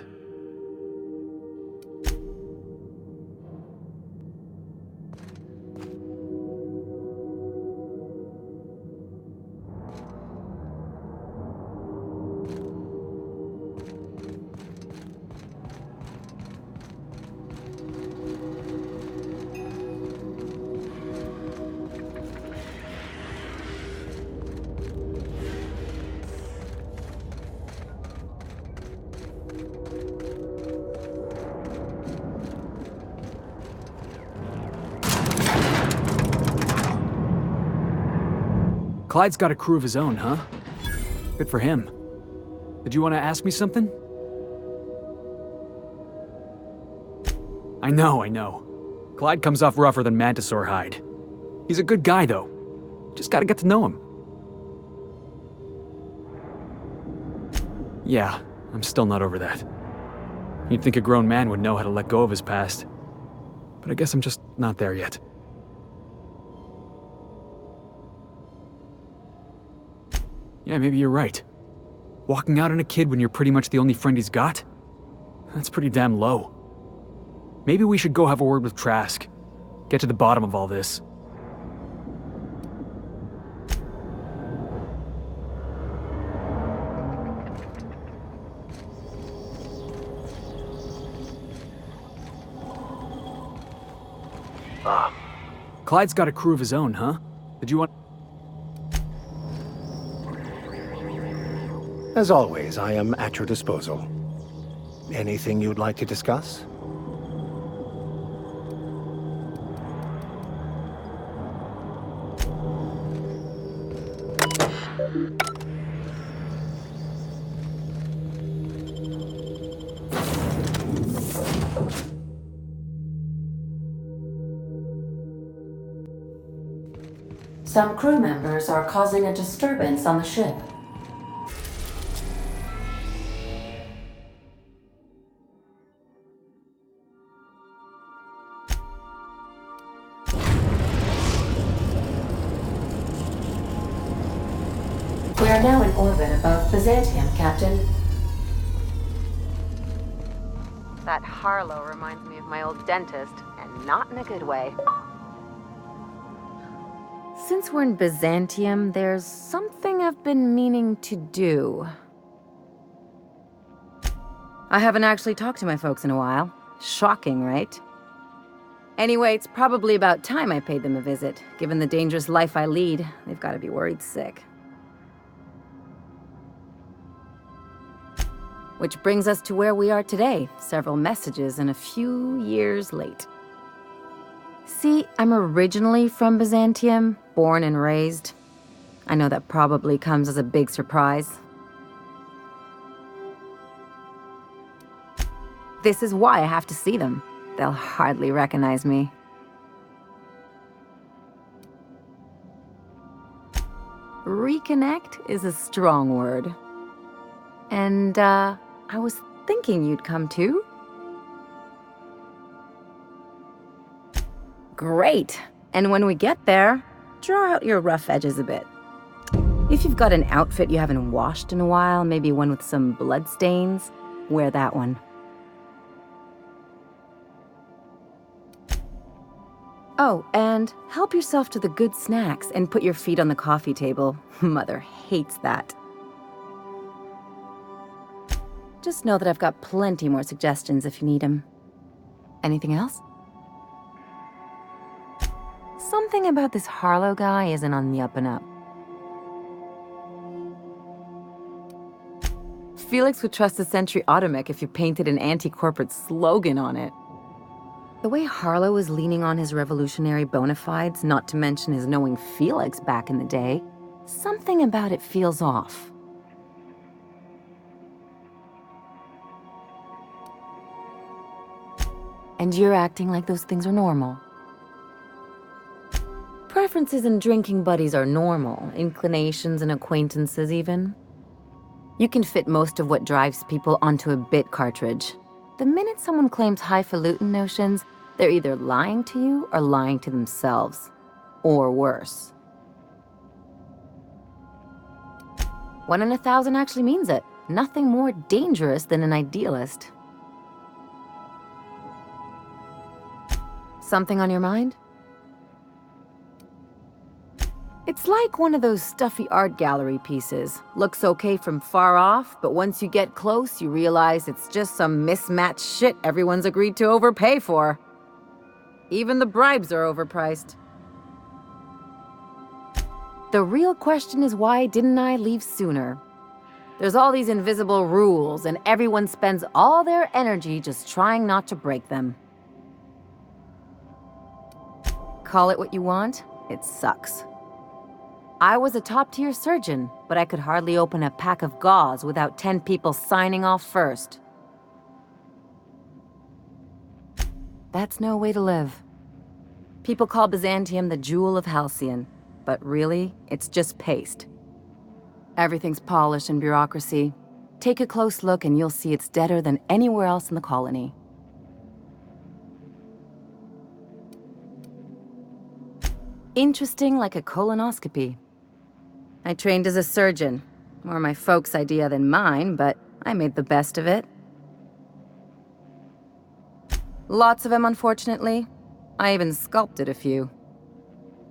Clyde's got a crew of his own, huh? Good for him. Did you want to ask me something? I know. Clyde comes off rougher than Mantisaur hide. He's a good guy, though. Just gotta get to know him. Yeah, I'm still not over that. You'd think a grown man would know how to let go of his past. But I guess I'm just not there yet. Yeah, maybe you're right. Walking out on a kid when you're pretty much the only friend he's got? That's pretty damn low. Maybe we should go have a word with Trask. Get to the bottom of all this. Clyde's got a crew of his own, huh? Did you want... As always, I am at your disposal. Anything you'd like to discuss? Some crew members are causing a disturbance on the ship. We are now in orbit above Byzantium, Captain. That Harlow reminds me of my old dentist, and not in a good way. Since we're in Byzantium, there's something I've been meaning to do. I haven't actually talked to my folks in a while. Shocking, right? Anyway, it's probably about time I paid them a visit. Given the dangerous life I lead, they've got to be worried sick. Which brings us to where we are today, several messages and a few years late. See, I'm originally from Byzantium, born and raised. I know that probably comes as a big surprise. This is why I have to see them. They'll hardly recognize me. Reconnect is a strong word. And, I was thinking you'd come too. Great. And when we get there, draw out your rough edges a bit. If you've got an outfit you haven't washed in a while, maybe one with some blood stains, wear that one. Oh, and help yourself to the good snacks and put your feet on the coffee table. Mother hates that. Just know that I've got plenty more suggestions if you need them. Anything else? Something about this Harlow guy isn't on the up and up. Felix would trust a Sentry Automech if you painted an anti-corporate slogan on it. The way Harlow is leaning on his revolutionary bona fides, not to mention his knowing Felix back in the day, something about it feels off. And you're acting like those things are normal. Preferences and drinking buddies are normal, inclinations and acquaintances even. You can fit most of what drives people onto a bit cartridge. The minute someone claims highfalutin notions, they're either lying to you or lying to themselves. Or worse. 1 in 1,000 actually means it. Nothing more dangerous than an idealist. Something on your mind? It's like one of those stuffy art gallery pieces. Looks okay from far off, but once you get close, you realize it's just some mismatched shit everyone's agreed to overpay for. Even the bribes are overpriced. The real question is, why didn't I leave sooner? There's all these invisible rules, and everyone spends all their energy just trying not to break them. Call it what you want, it sucks. I was a top-tier surgeon, but I could hardly open a pack of gauze without 10 people signing off first. That's no way to live. People call Byzantium the jewel of Halcyon, but really, it's just paste. Everything's polished and bureaucracy. Take a close look and you'll see it's deader than anywhere else in the colony. Interesting like a colonoscopy. I trained as a surgeon. More my folks' idea than mine, but I made the best of it. Lots of them, unfortunately. I even sculpted a few.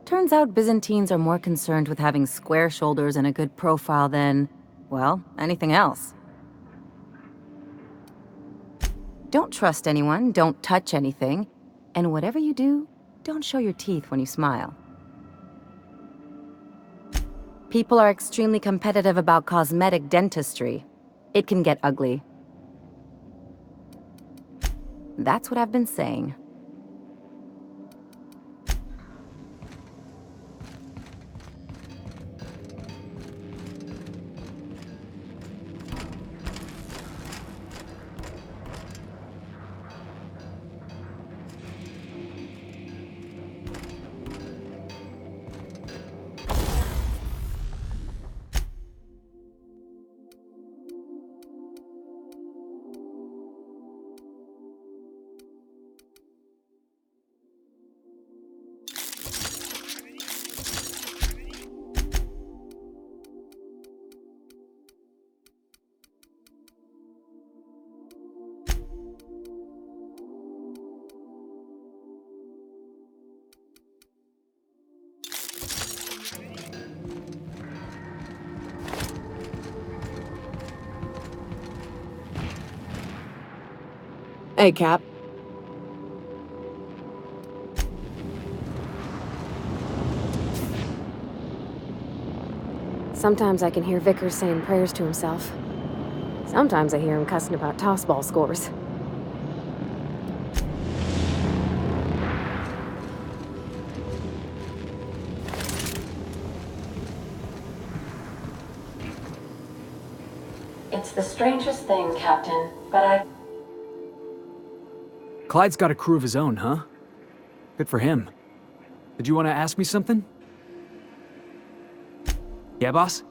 Turns out Byzantines are more concerned with having square shoulders and a good profile than, well, anything else. Don't trust anyone, don't touch anything, and whatever you do, don't show your teeth when you smile. People are extremely competitive about cosmetic dentistry. It can get ugly. That's what I've been saying. Hey, Cap. Sometimes I can hear Vickers saying prayers to himself. Sometimes I hear him cussing about tossball scores. It's the strangest thing, Captain, but Clyde's got a crew of his own, huh? Good for him. Did you want to ask me something? Yeah, boss?